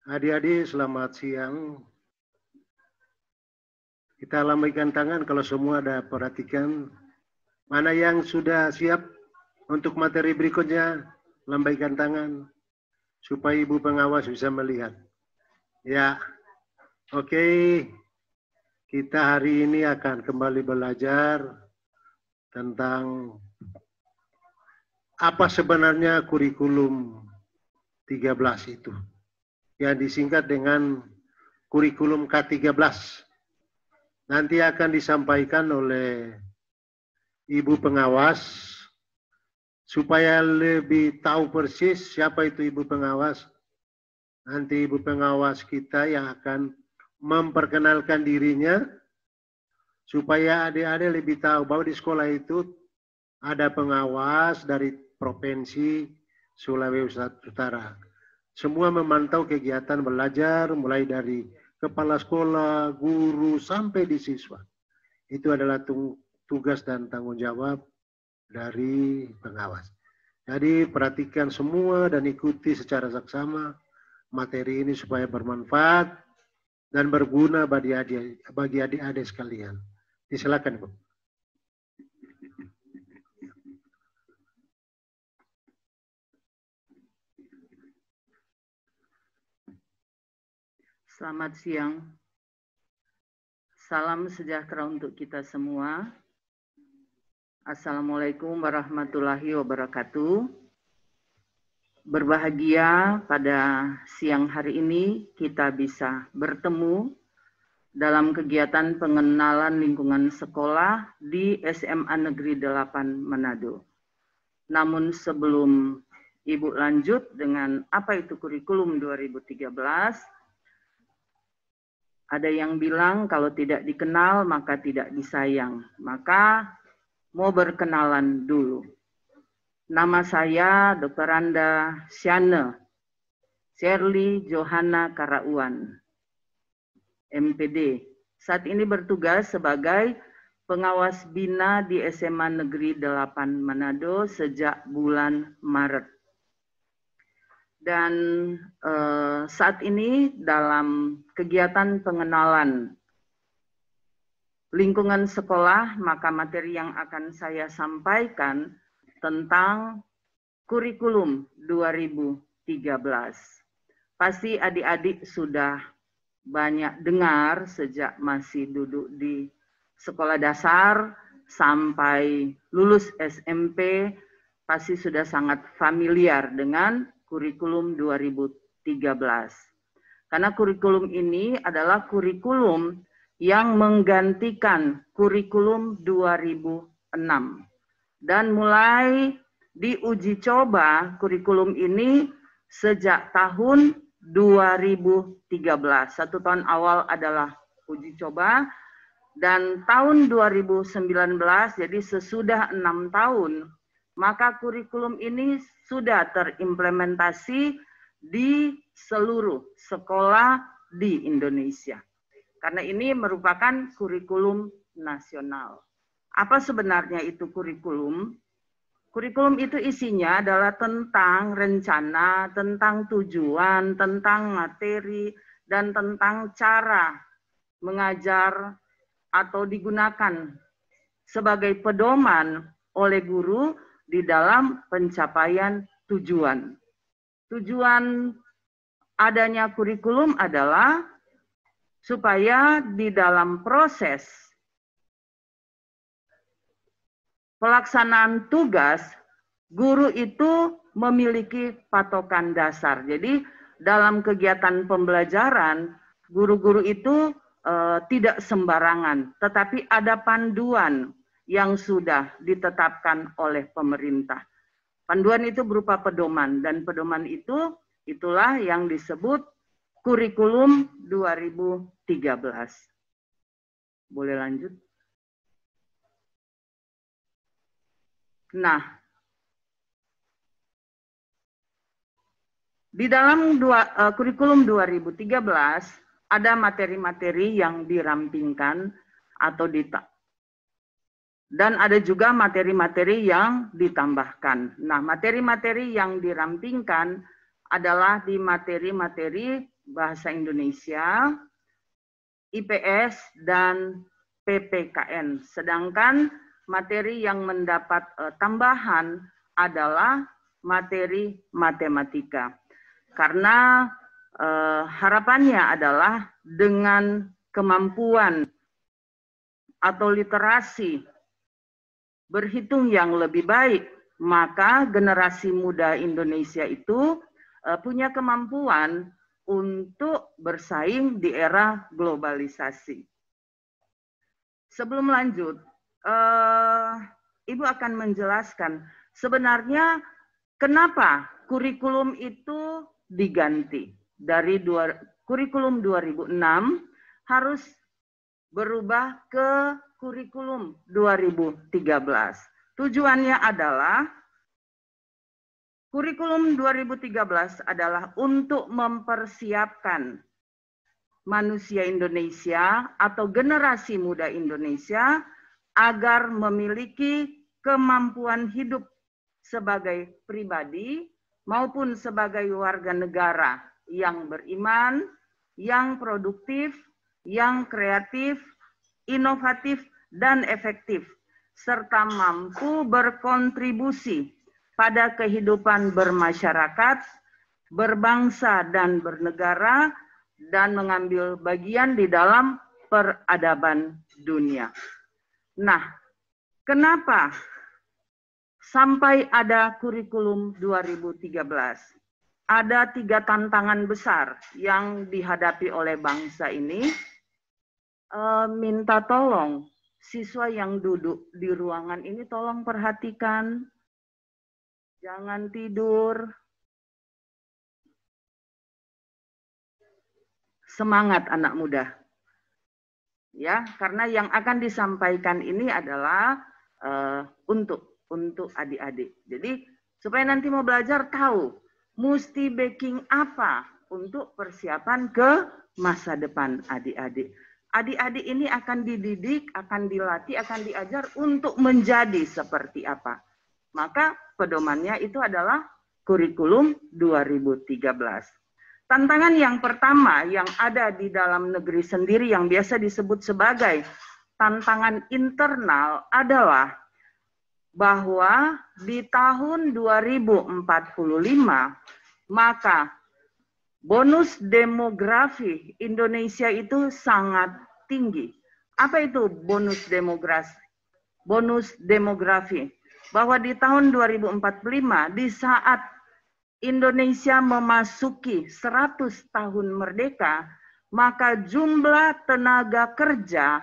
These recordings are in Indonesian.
Adik-adik, selamat siang. Kita lambaikan tangan kalau semua ada perhatikan. Mana yang sudah siap untuk materi berikutnya, lambaikan tangan. Supaya Ibu pengawas bisa melihat. Ya, oke. Kita hari ini akan kembali belajar tentang apa sebenarnya kurikulum 13 itu. Yang disingkat dengan kurikulum K13. Nanti akan disampaikan oleh Ibu pengawas supaya lebih tahu persis siapa itu Ibu pengawas. Nanti Ibu pengawas kita yang akan memperkenalkan dirinya supaya adik-adik lebih tahu bahwa di sekolah itu ada pengawas dari Provinsi Sulawesi Utara. Semua memantau kegiatan belajar mulai dari kepala sekolah, guru, sampai di siswa. Itu adalah tugas dan tanggung jawab dari pengawas. Jadi perhatikan semua dan ikuti secara saksama materi ini supaya bermanfaat dan berguna bagi adik-adik sekalian. Silakan, Bu. Selamat siang. Salam sejahtera untuk kita semua. Assalamualaikum warahmatullahi wabarakatuh. Berbahagia pada siang hari ini kita bisa bertemu dalam kegiatan pengenalan lingkungan sekolah di SMA Negeri 8 Manado. Namun sebelum Ibu lanjut dengan apa itu kurikulum 2013, ada yang bilang kalau tidak dikenal maka tidak disayang. Maka mau berkenalan dulu. Nama saya Dr. Anda Syane Shirley Johanna Karauan, MPD. Saat ini bertugas sebagai pengawas bina di SMA Negeri 8 Manado sejak bulan Maret. Dan saat ini dalam kegiatan pengenalan lingkungan sekolah, maka materi yang akan saya sampaikan tentang kurikulum 2013. Pasti adik-adik sudah banyak dengar sejak masih duduk di sekolah dasar sampai lulus SMP, pasti sudah sangat familiar dengan kurikulum 2013. Karena kurikulum ini adalah kurikulum yang menggantikan kurikulum 2006. Dan mulai diuji coba kurikulum ini sejak tahun 2013. 1 tahun awal adalah uji coba dan tahun 2019, jadi sesudah 6 tahun, maka kurikulum ini sudah terimplementasi di seluruh sekolah di Indonesia. Karena ini merupakan kurikulum nasional. Apa sebenarnya itu kurikulum? Kurikulum itu isinya adalah tentang rencana, tentang tujuan, tentang materi, dan tentang cara mengajar atau digunakan sebagai pedoman oleh guru di dalam pencapaian tujuan. Tujuan adanya kurikulum adalah supaya di dalam proses pelaksanaan tugas, guru itu memiliki patokan dasar. Jadi dalam kegiatan pembelajaran, guru-guru itu tidak sembarangan, tetapi ada panduan yang sudah ditetapkan oleh pemerintah. Panduan itu berupa pedoman, dan pedoman itu itulah yang disebut kurikulum 2013. Boleh lanjut? Nah, di dalam kurikulum 2013 ada materi-materi yang dirampingkan atau dan ada juga materi-materi yang ditambahkan. Nah, materi-materi yang dirampingkan adalah di materi-materi Bahasa Indonesia, IPS, dan PPKN. Sedangkan materi yang mendapat tambahan adalah materi matematika. Karena harapannya adalah dengan kemampuan atau literasi berhitung yang lebih baik, maka generasi muda Indonesia itu punya kemampuan untuk bersaing di era globalisasi. Sebelum lanjut, Ibu akan menjelaskan sebenarnya kenapa kurikulum itu diganti dari kurikulum 2006 harus berubah ke kurikulum 2013. Tujuannya adalah kurikulum 2013 adalah untuk mempersiapkan manusia Indonesia atau generasi muda Indonesia agar memiliki kemampuan hidup sebagai pribadi maupun sebagai warga negara yang beriman, yang produktif, yang kreatif, inovatif, dan efektif, serta mampu berkontribusi pada kehidupan bermasyarakat, berbangsa, dan bernegara, dan mengambil bagian di dalam peradaban dunia. Nah, kenapa sampai ada kurikulum 2013? Ada 3 tantangan besar yang dihadapi oleh bangsa ini. Minta tolong siswa yang duduk di ruangan ini tolong perhatikan, jangan tidur, semangat anak muda. Ya, karena yang akan disampaikan ini adalah untuk adik-adik. Jadi supaya nanti mau belajar tahu mesti backing apa untuk persiapan ke masa depan adik-adik. Adik-adik ini akan dididik, akan dilatih, akan diajar untuk menjadi seperti apa. Maka pedomannya itu adalah kurikulum 2013. Tantangan yang pertama yang ada di dalam negeri sendiri yang biasa disebut sebagai tantangan internal adalah bahwa di tahun 2045 maka bonus demografi Indonesia itu sangat tinggi. Apa itu bonus demografi? Bonus demografi bahwa di tahun 2045 di saat Indonesia memasuki 100 tahun merdeka, maka jumlah tenaga kerja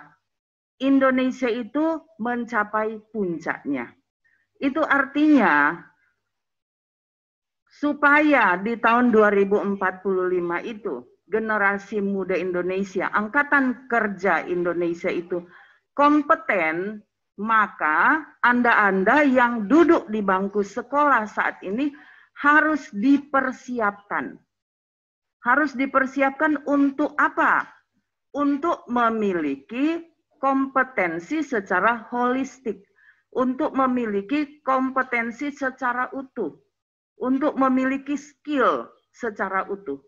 Indonesia itu mencapai puncaknya. Itu artinya supaya di tahun 2045 itu generasi muda Indonesia, angkatan kerja Indonesia itu kompeten, maka Anda-Anda yang duduk di bangku sekolah saat ini harus dipersiapkan. Harus dipersiapkan untuk apa? Untuk memiliki kompetensi secara holistik, untuk memiliki kompetensi secara utuh, untuk memiliki skill secara utuh.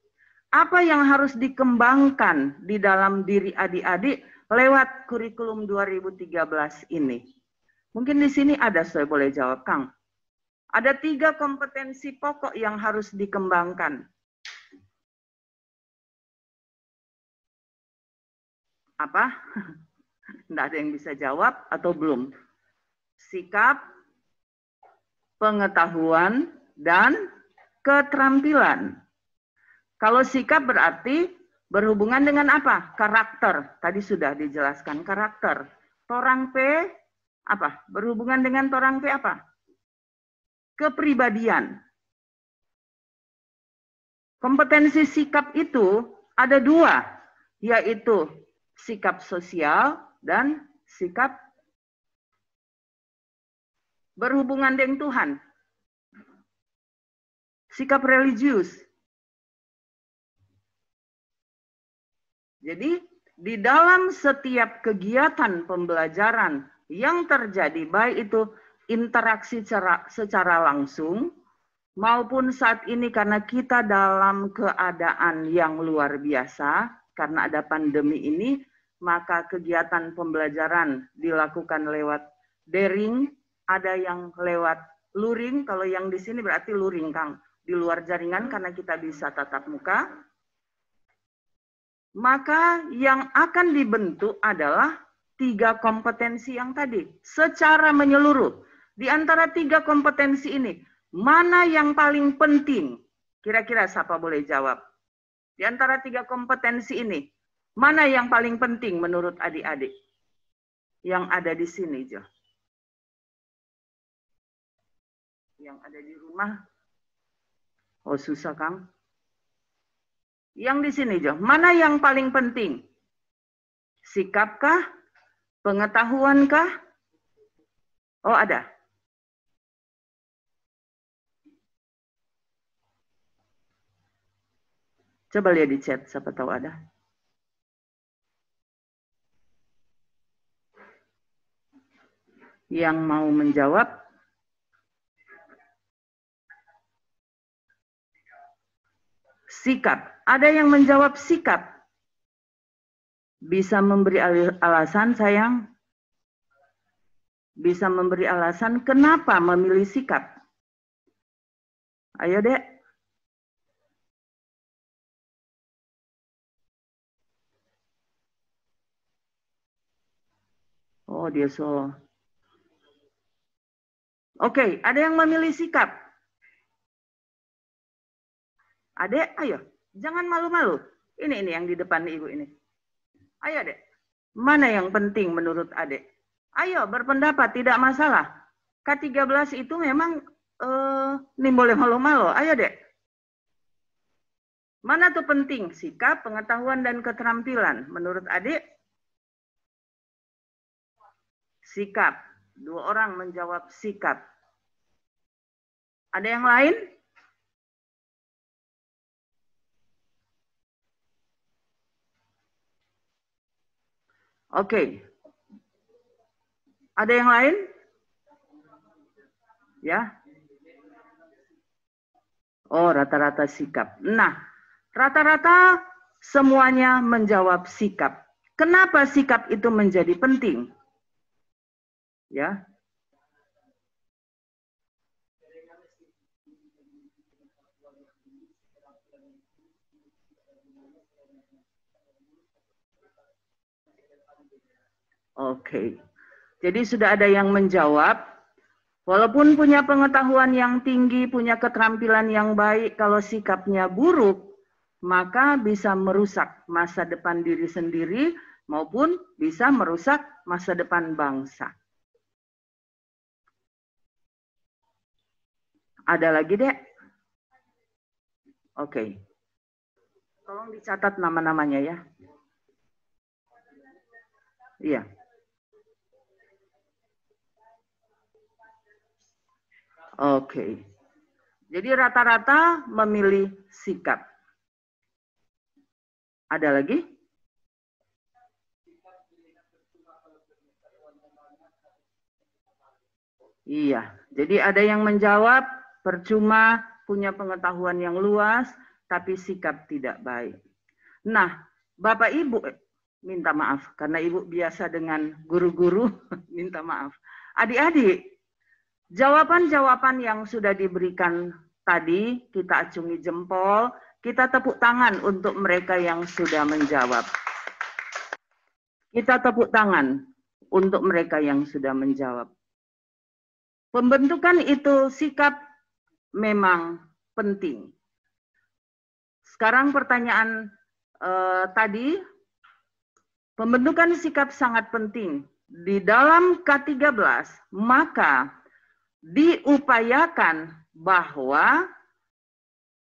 Apa yang harus dikembangkan di dalam diri adik-adik lewat kurikulum 2013 ini? Mungkin di sini ada, saya boleh jawab, Kang. Ada 3 kompetensi pokok yang harus dikembangkan. Apa? Tidak ada yang bisa jawab atau belum? Sikap, pengetahuan, dan keterampilan. Kalau sikap berarti berhubungan dengan apa? Karakter. Tadi sudah dijelaskan karakter. Torang P apa? Berhubungan dengan torang P apa? Kepribadian. Kompetensi sikap itu ada 2, yaitu sikap sosial dan sikap berhubungan dengan Tuhan. Sikap religius. Jadi, di dalam setiap kegiatan pembelajaran yang terjadi, baik itu interaksi secara langsung maupun saat ini karena kita dalam keadaan yang luar biasa, karena ada pandemi ini, maka kegiatan pembelajaran dilakukan lewat daring, ada yang lewat luring, kalau yang di sini berarti luring, Kang, di luar jaringan karena kita bisa tatap muka. Maka yang akan dibentuk adalah 3 kompetensi yang tadi, secara menyeluruh. Di antara 3 kompetensi ini, mana yang paling penting? Kira-kira siapa boleh jawab? Di antara 3 kompetensi ini, mana yang paling penting menurut adik-adik? Yang ada di sini, Jo. Yang ada di rumah. Oh, susah, Kang. Yang di sini, Jo. Mana yang paling penting? Sikapkah? Pengetahuankah? Oh, ada. Coba lihat di chat, siapa tahu ada. Yang mau menjawab? Sikap. Ada yang menjawab sikap. Bisa memberi alasan, sayang? Bisa memberi alasan kenapa memilih sikap? Ayo, Dek. Oh, dia Solo. Oke, ada yang memilih sikap? Adek, ayo. Jangan malu-malu. Ini yang di depan Ibu ini. Ayo, Dek. Mana yang penting menurut Adek? Ayo, berpendapat, tidak masalah. K13 itu memang ini boleh malu-malu. Ayo, Dek. Mana tuh penting? Sikap, pengetahuan, dan keterampilan. Menurut Adek? Sikap. 2 orang menjawab sikap. Ada yang lain? Oke. Ada yang lain? Ya. Oh, rata-rata sikap. Nah, rata-rata semuanya menjawab sikap. Kenapa sikap itu menjadi penting? Ya. Oke. Jadi sudah ada yang menjawab. Walaupun punya pengetahuan yang tinggi, punya keterampilan yang baik, kalau sikapnya buruk, maka bisa merusak masa depan diri sendiri maupun bisa merusak masa depan bangsa. Ada lagi, Dek? Oke. Tolong dicatat nama-namanya ya. Iya. Oke. Jadi rata-rata memilih sikap. Ada lagi? Iya. Jadi ada yang menjawab percuma punya pengetahuan yang luas, tapi sikap tidak baik. Nah, Bapak Ibu, minta maaf, karena Ibu biasa dengan guru-guru, minta maaf. Adik-adik, jawaban-jawaban yang sudah diberikan tadi, kita acungi jempol, kita tepuk tangan untuk mereka yang sudah menjawab. Kita tepuk tangan untuk mereka yang sudah menjawab. Pembentukan itu sikap memang penting. Sekarang pertanyaan tadi, pembentukan sikap sangat penting. Di dalam K13, maka diupayakan bahwa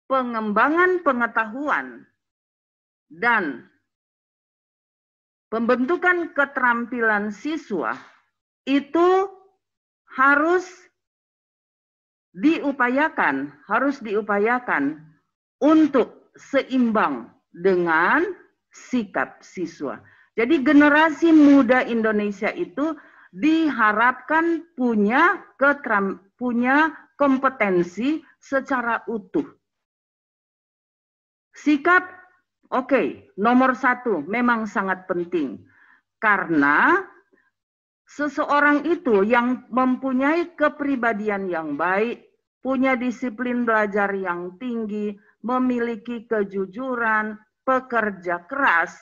pengembangan pengetahuan dan pembentukan keterampilan siswa itu harus diupayakan untuk seimbang dengan sikap siswa. Jadi generasi muda Indonesia itu diharapkan punya kompetensi secara utuh. Sikap, oke, nomor 1 memang sangat penting. Karena seseorang itu yang mempunyai kepribadian yang baik, punya disiplin belajar yang tinggi, memiliki kejujuran, pekerja keras,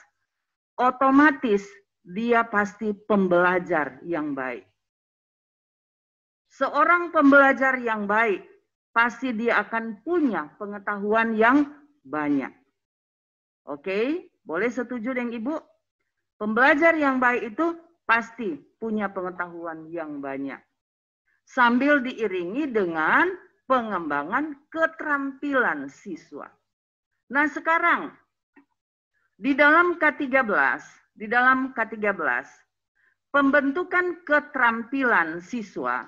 otomatis dia pasti pembelajar yang baik. Seorang pembelajar yang baik, pasti dia akan punya pengetahuan yang banyak. Oke, boleh setuju dengan Ibu? Pembelajar yang baik itu pasti punya pengetahuan yang banyak. Sambil diiringi dengan pengembangan keterampilan siswa. Nah sekarang, di dalam K13, pembentukan keterampilan siswa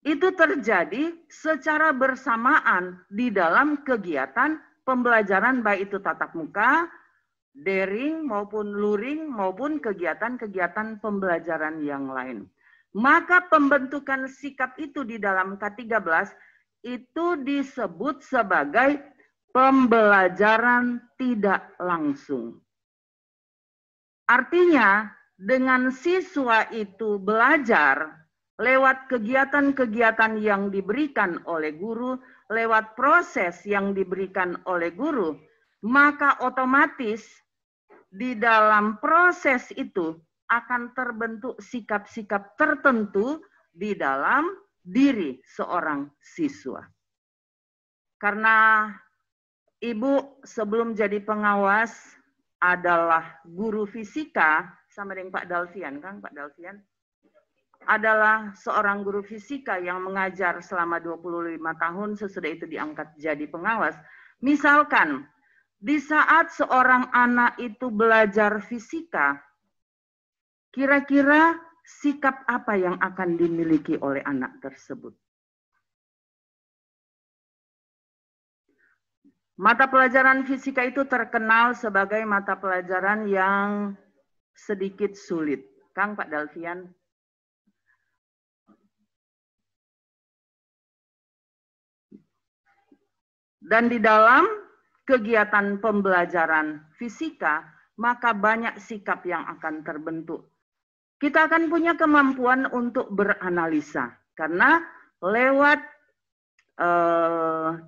itu terjadi secara bersamaan di dalam kegiatan pembelajaran baik itu tatap muka, daring maupun luring maupun kegiatan-kegiatan pembelajaran yang lain. Maka pembentukan sikap itu di dalam K13 itu disebut sebagai pembelajaran tidak langsung. Artinya dengan siswa itu belajar lewat kegiatan-kegiatan yang diberikan oleh guru, lewat proses yang diberikan oleh guru, maka otomatis di dalam proses itu akan terbentuk sikap-sikap tertentu di dalam diri seorang siswa. Karena Ibu sebelum jadi pengawas adalah guru fisika, sama dengan Pak Dalfian, kan Pak Dalfian? Adalah seorang guru fisika yang mengajar selama 25 tahun, sesudah itu diangkat jadi pengawas. Misalkan, di saat seorang anak itu belajar fisika, kira-kira sikap apa yang akan dimiliki oleh anak tersebut? Mata pelajaran fisika itu terkenal sebagai mata pelajaran yang sedikit sulit. Kang, Pak Dalfian. Dan di dalam kegiatan pembelajaran fisika, maka banyak sikap yang akan terbentuk. Kita akan punya kemampuan untuk beranalisa. Karena lewat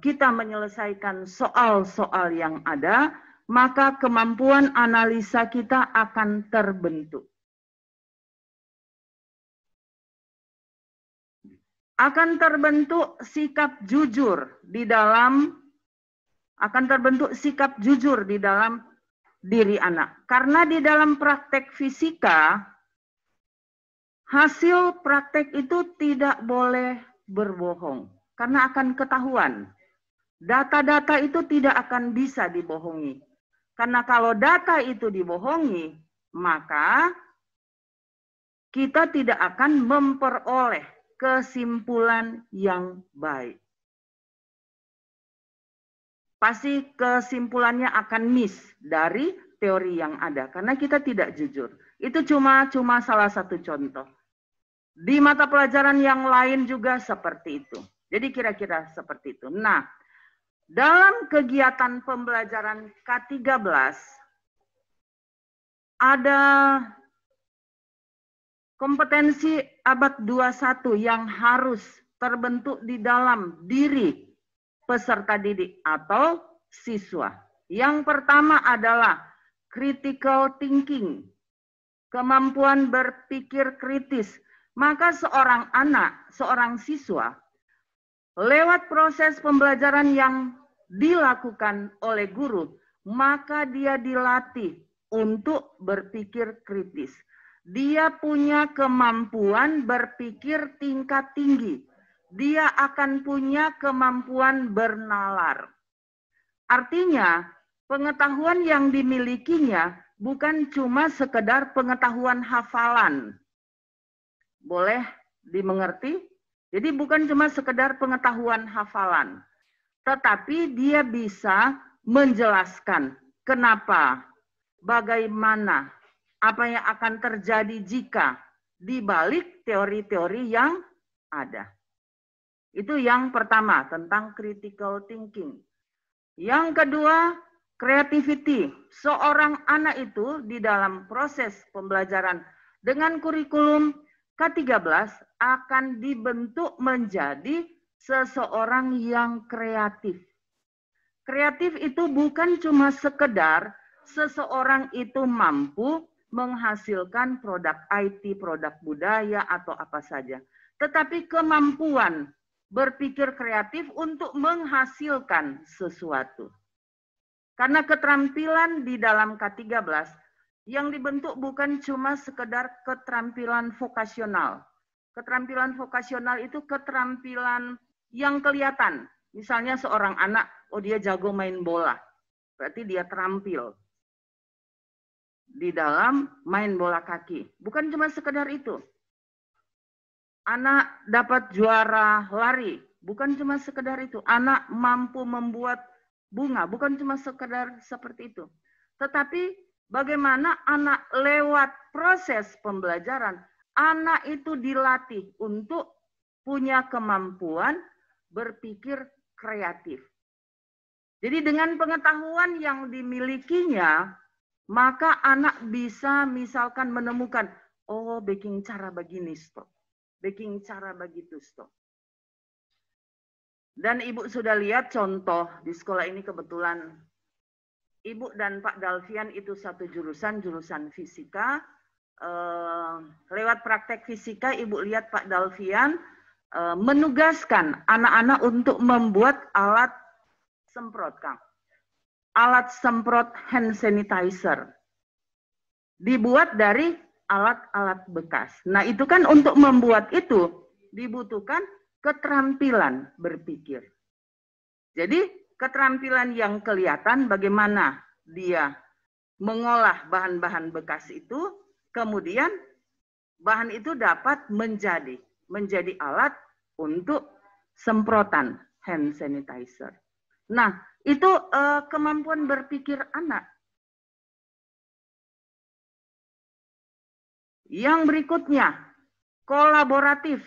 kita menyelesaikan soal-soal yang ada, maka kemampuan analisa kita akan terbentuk. Akan terbentuk sikap jujur di dalam diri anak. Karena di dalam praktek fisika, hasil praktek itu tidak boleh berbohong. Karena akan ketahuan. Data-data itu tidak akan bisa dibohongi. Karena kalau data itu dibohongi, maka kita tidak akan memperoleh kesimpulan yang baik. Pasti kesimpulannya akan miss dari teori yang ada. Karena kita tidak jujur. Itu cuma salah satu contoh. Di mata pelajaran yang lain juga seperti itu. Jadi kira-kira seperti itu. Nah, dalam kegiatan pembelajaran K13, ada kompetensi abad 21 yang harus terbentuk di dalam diri peserta didik atau siswa. Yang pertama adalah critical thinking, kemampuan berpikir kritis. Maka seorang anak, seorang siswa, lewat proses pembelajaran yang dilakukan oleh guru, maka dia dilatih untuk berpikir kritis. Dia punya kemampuan berpikir tingkat tinggi. Dia akan punya kemampuan bernalar. Artinya, pengetahuan yang dimilikinya bukan cuma sekedar pengetahuan hafalan. Boleh dimengerti? Jadi bukan cuma sekedar pengetahuan hafalan, tetapi dia bisa menjelaskan kenapa, bagaimana, apa yang akan terjadi jika di balik teori-teori yang ada. Itu yang pertama, tentang critical thinking. Yang kedua, creativity. Seorang anak itu di dalam proses pembelajaran dengan kurikulum K13 akan dibentuk menjadi seseorang yang kreatif. Kreatif itu bukan cuma sekedar seseorang itu mampu menghasilkan produk IT, produk budaya, atau apa saja. Tetapi kemampuan berpikir kreatif untuk menghasilkan sesuatu. Karena keterampilan di dalam K13 yang dibentuk bukan cuma sekedar keterampilan vokasional. Keterampilan vokasional itu keterampilan yang kelihatan. Misalnya seorang anak, oh dia jago main bola. Berarti dia terampil di dalam main bola kaki. Bukan cuma sekedar itu. Anak dapat juara lari, bukan cuma sekedar itu. Anak mampu membuat bunga, bukan cuma sekedar seperti itu. Tetapi bagaimana anak lewat proses pembelajaran, anak itu dilatih untuk punya kemampuan berpikir kreatif. Jadi dengan pengetahuan yang dimilikinya, maka anak bisa misalkan menemukan, oh baking cara begini, stop. Baking cara begitu, stop. Dan Ibu sudah lihat contoh di sekolah ini kebetulan Ibu dan Pak Dalvian itu satu jurusan fisika. Lewat praktek fisika, Ibu lihat Pak Dalvian menugaskan anak-anak untuk membuat alat semprot, Kang. Alat semprot hand sanitizer. Dibuat dari alat-alat bekas. Nah, itu kan untuk membuat itu dibutuhkan keterampilan berpikir. Jadi, keterampilan yang kelihatan bagaimana dia mengolah bahan-bahan bekas itu, kemudian bahan itu dapat menjadi alat untuk semprotan hand sanitizer. Nah, itu kemampuan berpikir anak. Yang berikutnya, kolaboratif.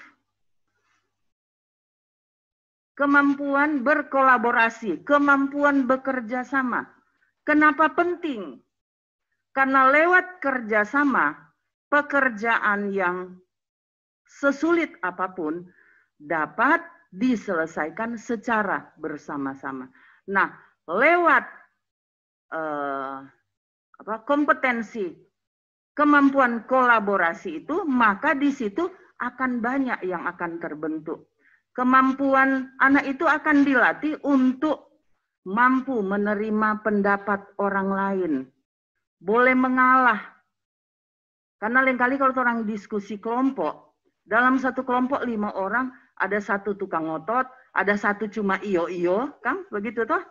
Kemampuan berkolaborasi, kemampuan bekerja sama. Kenapa penting? Karena lewat kerjasama, pekerjaan yang sesulit apapun dapat diselesaikan secara bersama-sama. Nah, lewat kompetensi kemampuan kolaborasi itu, maka di situ akan banyak yang akan terbentuk. Kemampuan anak itu akan dilatih untuk mampu menerima pendapat orang lain. Boleh mengalah. Karena lain kali kalau orang diskusi kelompok, dalam satu kelompok 5 orang, ada satu tukang ngotot, ada satu cuma iyo-iyo, kan? Begitu toh?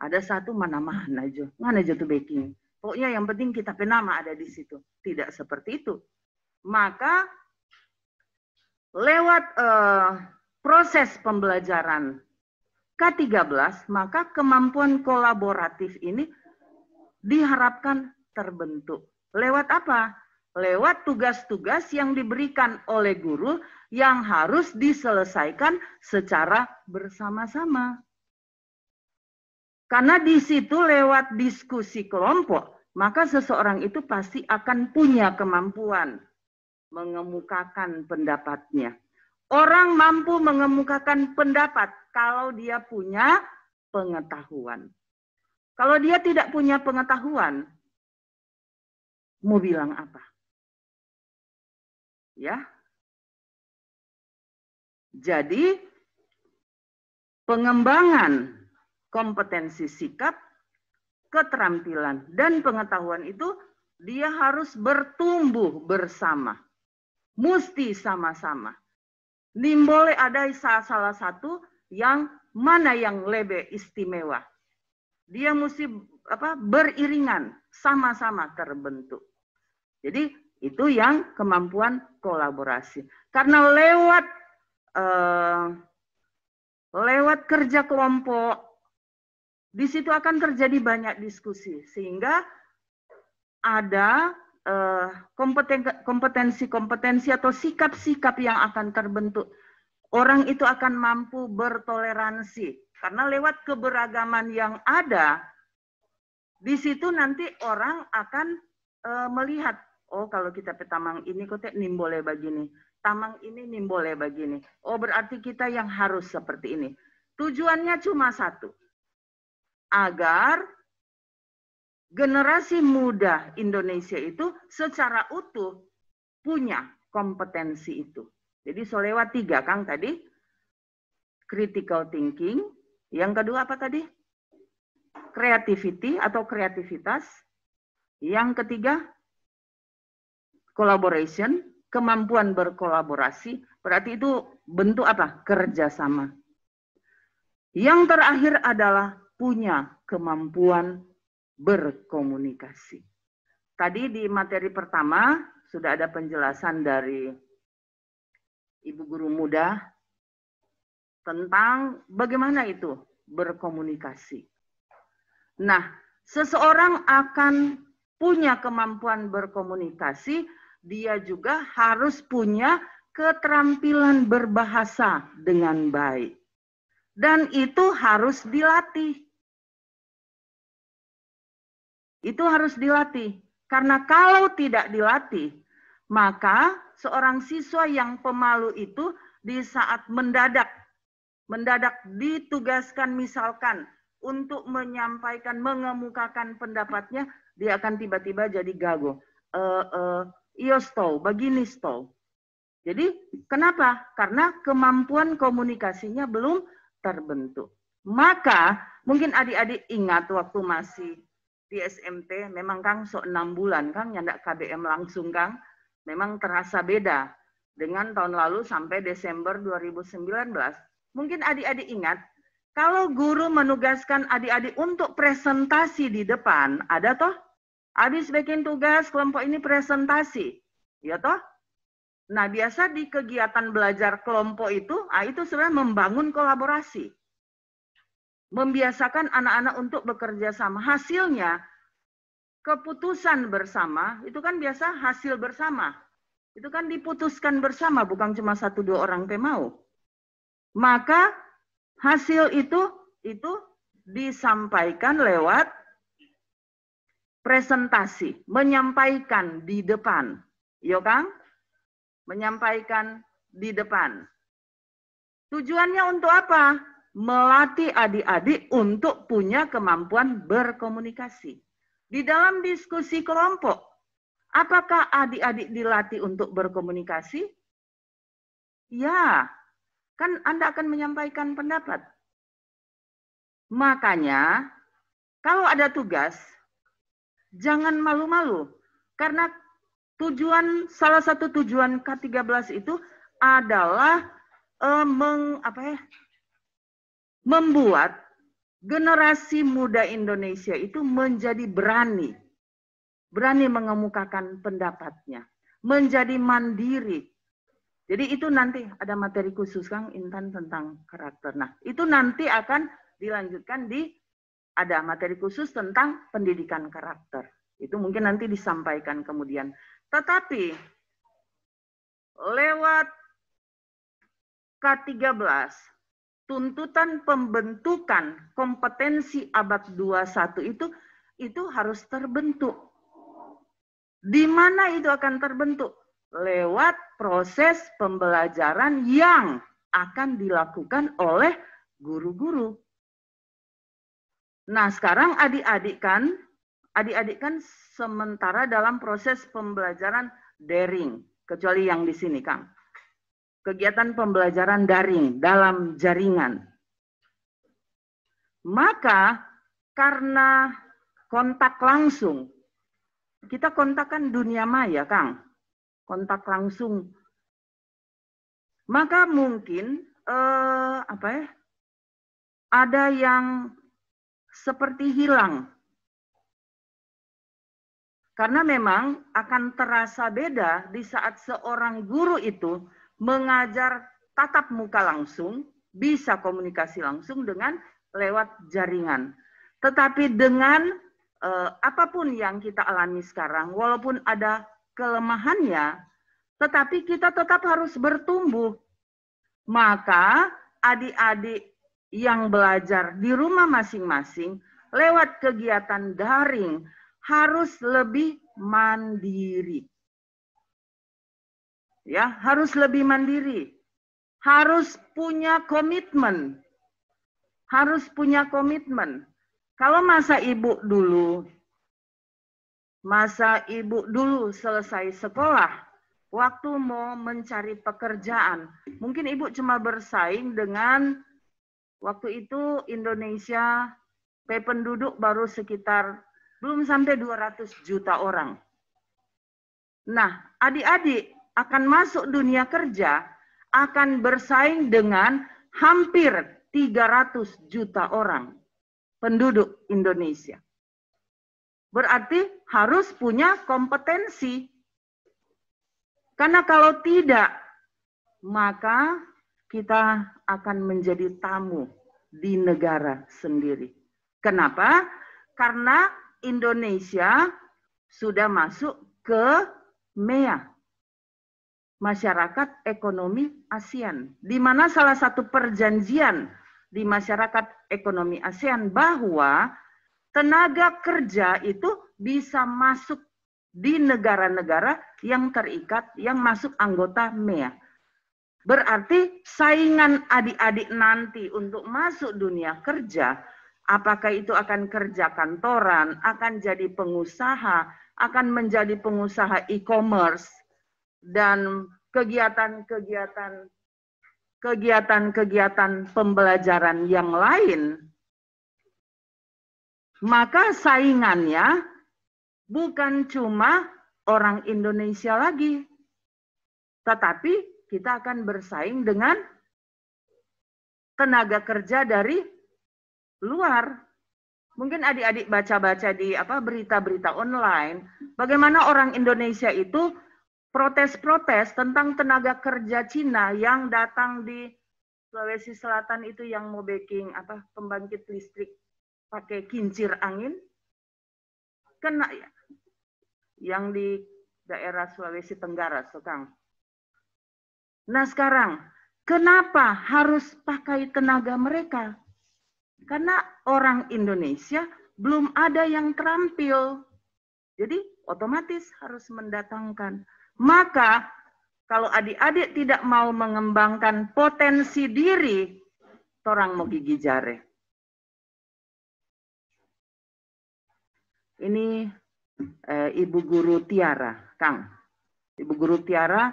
Ada satu mana-mana aja. Mana aja tuh baking. Pokoknya yang penting kita penama ada di situ. Tidak seperti itu. Maka lewat proses pembelajaran K13, maka kemampuan kolaboratif ini diharapkan terbentuk. Lewat apa? Lewat tugas-tugas yang diberikan oleh guru yang harus diselesaikan secara bersama-sama. Karena di situ lewat diskusi kelompok, maka seseorang itu pasti akan punya kemampuan mengemukakan pendapatnya. Orang mampu mengemukakan pendapat kalau dia punya pengetahuan. Kalau dia tidak punya pengetahuan, mau bilang apa? Ya. Jadi, pengembangan kompetensi sikap, keterampilan, dan pengetahuan itu dia harus bertumbuh bersama. Mesti sama-sama. Boleh ada salah satu yang mana yang lebih istimewa. Dia mesti beriringan, sama-sama terbentuk. Jadi itu yang kemampuan kolaborasi. Karena lewat kerja kelompok, di situ akan terjadi banyak diskusi, sehingga ada kompetensi-kompetensi atau sikap-sikap yang akan terbentuk. orang itu akan mampu bertoleransi. Karena lewat keberagaman yang ada, di situ nanti orang akan melihat, oh kalau kita petamang ini kok nim boleh begini, tamang ini nim boleh begini. Oh berarti kita yang harus seperti ini. Tujuannya cuma satu, agar generasi muda Indonesia itu secara utuh punya kompetensi itu. Jadi so lewat 3, Kang, tadi. Critical thinking. Yang kedua apa tadi? Creativity atau kreativitas. Yang ketiga, collaboration, kemampuan berkolaborasi. Berarti itu bentuk apa? Kerjasama. Yang terakhir adalah punya kemampuan berkomunikasi. Tadi di materi pertama sudah ada penjelasan dari Ibu Guru Muda tentang bagaimana itu berkomunikasi. Nah, seseorang akan punya kemampuan berkomunikasi, dia juga harus punya keterampilan berbahasa dengan baik. Dan itu harus dilatih. Itu harus dilatih. Karena kalau tidak dilatih, maka seorang siswa yang pemalu itu di saat mendadak ditugaskan misalkan untuk menyampaikan, mengemukakan pendapatnya, dia akan tiba-tiba jadi gago. Iyo stow, begini stow. Jadi kenapa? Karena kemampuan komunikasinya belum terbentuk. Maka mungkin adik-adik ingat waktu masih di SMP, memang Kang sok 6 bulan Kang nyandak KBM langsung Kang, memang terasa beda dengan tahun lalu sampai Desember 2019. Mungkin adik-adik ingat, kalau guru menugaskan adik-adik untuk presentasi di depan, ada toh? Habis bikin tugas kelompok ini presentasi, ya toh? Nah biasa di kegiatan belajar kelompok itu sebenarnya membangun kolaborasi. Membiasakan anak-anak untuk bekerja sama. Hasilnya, keputusan bersama, itu kan biasa hasil bersama. Itu kan diputuskan bersama, bukan cuma 1-2 orang mau. Maka hasil itu disampaikan lewat presentasi, menyampaikan di depan. Yo Kang? Menyampaikan di depan. Tujuannya untuk apa? Melatih adik-adik untuk punya kemampuan berkomunikasi. Di dalam diskusi kelompok, apakah adik-adik dilatih untuk berkomunikasi? Ya, kan Anda akan menyampaikan pendapat. Makanya, kalau ada tugas, jangan malu-malu. Karena salah satu tujuan K13 itu adalah membuat generasi muda Indonesia itu menjadi berani mengemukakan pendapatnya, menjadi mandiri. Jadi itu nanti ada materi khusus Kang Intan tentang karakter. Nah, itu nanti akan dilanjutkan ada materi khusus tentang pendidikan karakter. Itu mungkin nanti disampaikan kemudian. Tetapi lewat K13 tuntutan pembentukan kompetensi abad 21 itu harus terbentuk. Di mana itu akan terbentuk? Lewat proses pembelajaran yang akan dilakukan oleh guru-guru. Nah, sekarang adik-adik kan sementara dalam proses pembelajaran daring, kecuali yang di sini, Kang. Kegiatan pembelajaran daring dalam jaringan. Maka karena kontak langsung, kita kontakkan dunia maya, Kang. Kontak langsung. Maka mungkin ada yang seperti hilang. Karena memang akan terasa beda di saat seorang guru itu mengajar tatap muka langsung, bisa komunikasi langsung dengan lewat jaringan. Tetapi dengan apapun yang kita alami sekarang, walaupun ada kelemahannya, tetapi kita tetap harus bertumbuh. Maka adik-adik yang belajar di rumah masing-masing lewat kegiatan daring harus lebih mandiri. Ya, harus lebih mandiri. Harus punya komitmen. Harus punya komitmen. Kalau masa ibu dulu selesai sekolah, waktu mau mencari pekerjaan, mungkin ibu cuma bersaing dengan waktu itu Indonesia penduduk baru sekitar belum sampai 200 juta orang. Nah, adik-adik akan masuk dunia kerja, akan bersaing dengan hampir 300 juta orang penduduk Indonesia. Berarti harus punya kompetensi. Karena kalau tidak, maka kita akan menjadi tamu di negara sendiri. Kenapa? Karena Indonesia sudah masuk ke MEA, Masyarakat Ekonomi ASEAN, di mana salah satu perjanjian di Masyarakat Ekonomi ASEAN bahwa tenaga kerja itu bisa masuk di negara-negara yang terikat, yang masuk anggota MEA. Berarti saingan adik-adik nanti untuk masuk dunia kerja, apakah itu akan kerja kantoran, akan jadi pengusaha, akan menjadi pengusaha e-commerce, dan kegiatan-kegiatan pembelajaran yang lain, maka saingannya bukan cuma orang Indonesia lagi, tetapi kita akan bersaing dengan tenaga kerja dari luar. Mungkin adik-adik baca-baca di berita-berita online, bagaimana orang Indonesia itu protes-protes tentang tenaga kerja Cina yang datang di Sulawesi Selatan itu yang mau bikin pembangkit listrik pakai kincir angin. Kena ya. Yang di daerah Sulawesi Tenggara, Kang. Nah sekarang, kenapa harus pakai tenaga mereka? Karena orang Indonesia belum ada yang terampil. Jadi otomatis harus mendatangkan. Maka kalau adik-adik tidak mau mengembangkan potensi diri, orang mau gigi jare. Ini Ibu Guru Tiara, Kang. Ibu Guru Tiara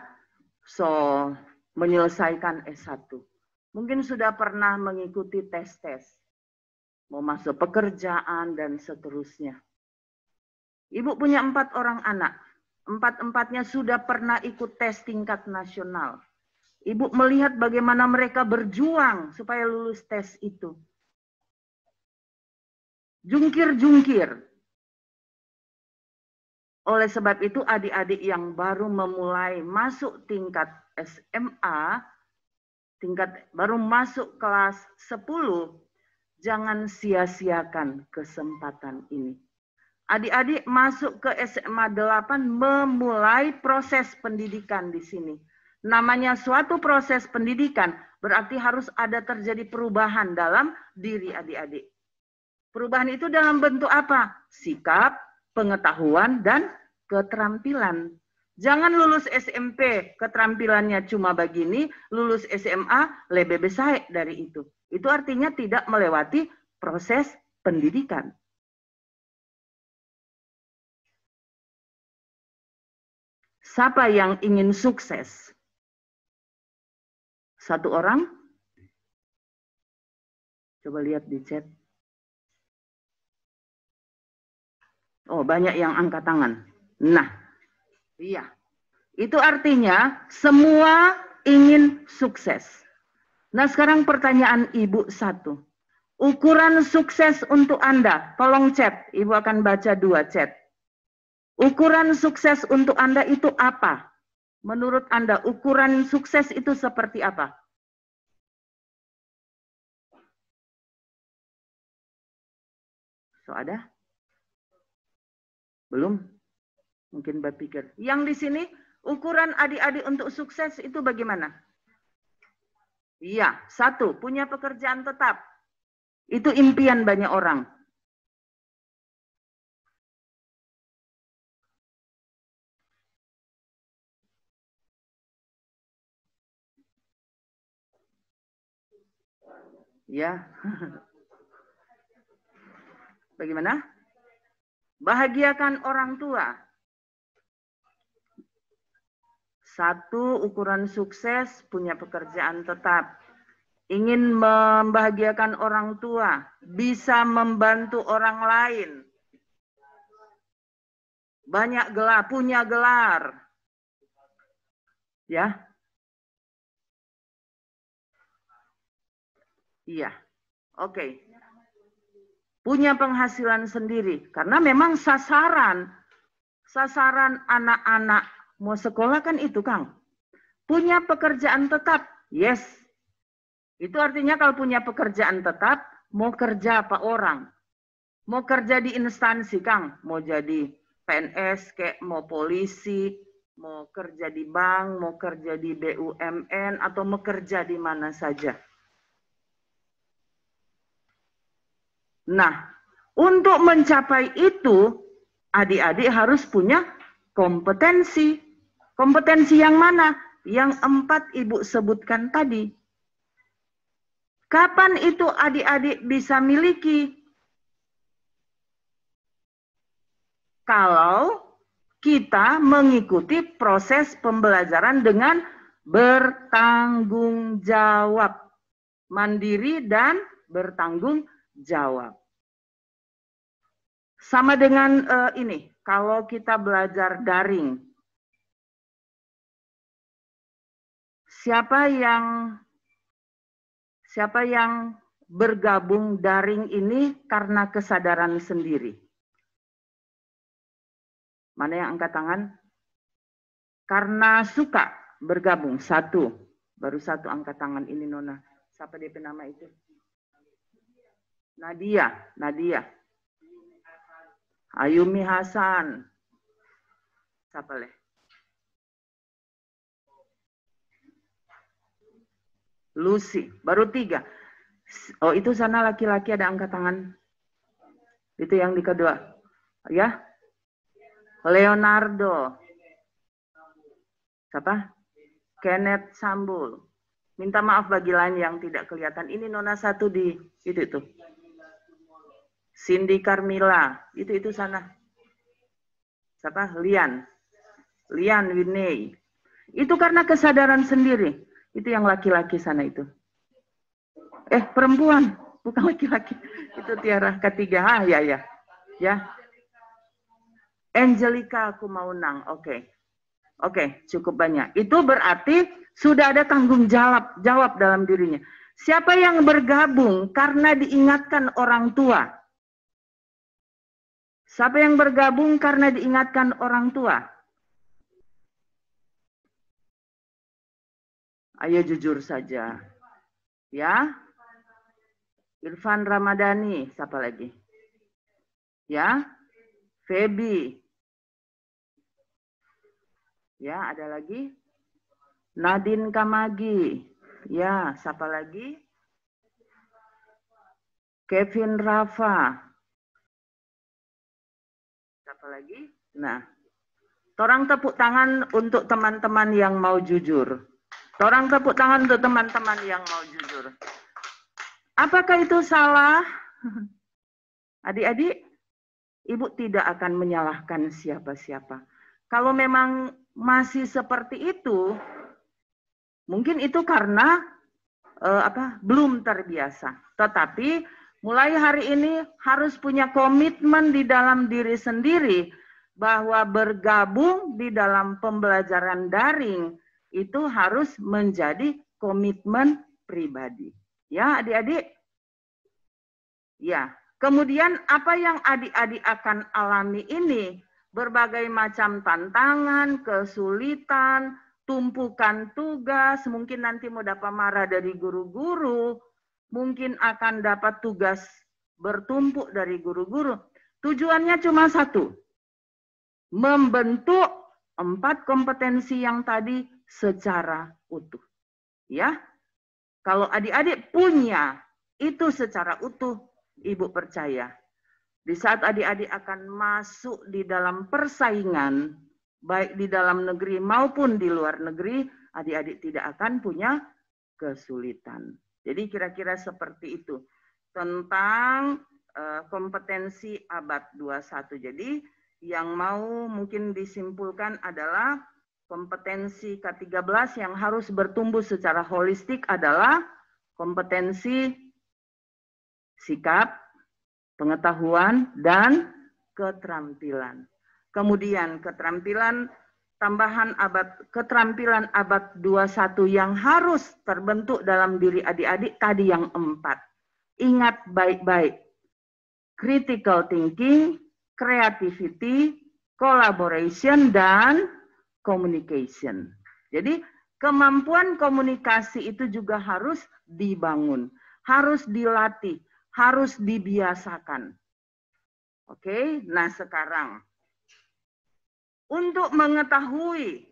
menyelesaikan S1. Mungkin sudah pernah mengikuti tes-tes. Mau masuk pekerjaan dan seterusnya. Ibu punya 4 orang anak. 4-empatnya sudah pernah ikut tes tingkat nasional. Ibu melihat bagaimana mereka berjuang supaya lulus tes itu. Jungkir-jungkir. Oleh sebab itu adik-adik yang baru memulai masuk tingkat SMA, baru masuk kelas 10, jangan sia-siakan kesempatan ini. Adik-adik masuk ke SMA 8 memulai proses pendidikan di sini. Namanya suatu proses pendidikan berarti harus ada terjadi perubahan dalam diri adik-adik. Perubahan itu dalam bentuk apa? Sikap, pengetahuan, dan keterampilan. Jangan lulus SMP, keterampilannya cuma begini, lulus SMA lebih besar dari itu. Itu artinya tidak melewati proses pendidikan. Siapa yang ingin sukses? Satu orang? Coba lihat di chat. Oh, banyak yang angkat tangan. Nah, iya. Itu artinya semua ingin sukses. Nah, sekarang pertanyaan Ibu satu. Ukuran sukses untuk Anda, tolong chat. Ibu akan baca 2 chat. Ukuran sukses untuk Anda itu apa? Menurut Anda, ukuran sukses itu seperti apa? So, ada? Belum? Mungkin berpikir. Yang di sini, ukuran adik-adik untuk sukses itu bagaimana? Iya, 1, punya pekerjaan tetap. Itu impian banyak orang. Ya. Bagaimana? Bahagiakan orang tua. 1, ukuran sukses, punya pekerjaan tetap. Ingin membahagiakan orang tua, bisa membantu orang lain. Banyak gelar, punya gelar. Ya. Iya. Oke. Punya penghasilan sendiri. Karena memang sasaran anak-anak mau sekolah kan itu, Kang. Punya pekerjaan tetap. Yes. Itu artinya kalau punya pekerjaan tetap, mau kerja apa orang? Mau kerja di instansi, Kang. Mau jadi PNS, kayak mau polisi, mau kerja di bank, mau kerja di BUMN, atau mau kerja di mana saja. Nah, untuk mencapai itu, adik-adik harus punya kompetensi. Kompetensi yang mana? Yang 4 Ibu sebutkan tadi. Kapan itu adik-adik bisa miliki? Kalau kita mengikuti proses pembelajaran dengan bertanggung jawab. Mandiri dan bertanggung jawab. Sama dengan ini, kalau kita belajar daring. Siapa yang bergabung daring ini karena kesadaran sendiri? Mana yang angkat tangan? Karena suka bergabung, 1. Baru 1 angkat tangan ini, Nona. Siapa DP nama itu? Nadia. Ayumi Hasan. Siapa leh? Lucy. Baru 3. Oh, itu sana laki-laki ada angkat tangan. Itu yang di kedua. Ya? Leonardo. Siapa? Kenneth Sambul. Minta maaf bagi lain yang tidak kelihatan. Ini Nona 1 di itu. Cindy Carmila. Itu sana. Siapa? Lian Winey. Itu karena kesadaran sendiri. Itu yang laki-laki sana itu. Perempuan. Bukan laki-laki. Itu Tiara ketiga. Ya. Angelica Kumaunang. Oke, cukup banyak. Itu berarti sudah ada tanggung jawab dalam dirinya. Siapa yang bergabung karena diingatkan orang tua? Siapa yang bergabung karena diingatkan orang tua? Ayo jujur saja. Ya. Irfan Ramadhani, siapa lagi? Ya. Feby. Ya, ada lagi? Nadine Kamagi. Ya, siapa lagi? Kevin Rafa. Siapa lagi? Nah, torang tepuk tangan untuk teman-teman yang mau jujur. Torang tepuk tangan untuk teman-teman yang mau jujur. Apakah itu salah? Adik-adik, Ibu tidak akan menyalahkan siapa-siapa. Kalau memang masih seperti itu, mungkin itu karena belum terbiasa. Tetapi mulai hari ini harus punya komitmen di dalam diri sendiri bahwa bergabung di dalam pembelajaran daring itu harus menjadi komitmen pribadi. Ya, adik-adik? Ya. Kemudian apa yang adik-adik akan alami ini? Berbagai macam tantangan, kesulitan, tumpukan tugas, mungkin nanti mau dapat marah dari guru-guru, mungkin akan dapat tugas bertumpuk dari guru-guru. Tujuannya cuma 1, membentuk 4 kompetensi yang tadi secara utuh. Ya, Kalau adik-adik punya itu secara utuh, Ibu percaya. Di saat adik-adik akan masuk di dalam persaingan, baik di dalam negeri maupun di luar negeri, adik-adik tidak akan punya kesulitan. Jadi kira-kira seperti itu tentang kompetensi abad 21. Jadi yang mau mungkin disimpulkan adalah kompetensi ke-13 yang harus bertumbuh secara holistik adalah kompetensi sikap, pengetahuan, dan keterampilan. Kemudian keterampilan tambahan keterampilan abad 21 yang harus terbentuk dalam diri adik-adik tadi yang 4. Ingat baik-baik. Critical thinking, creativity, collaboration, dan communication. Jadi kemampuan komunikasi itu juga harus dibangun, harus dilatih, harus dibiasakan. Oke, nah sekarang untuk mengetahui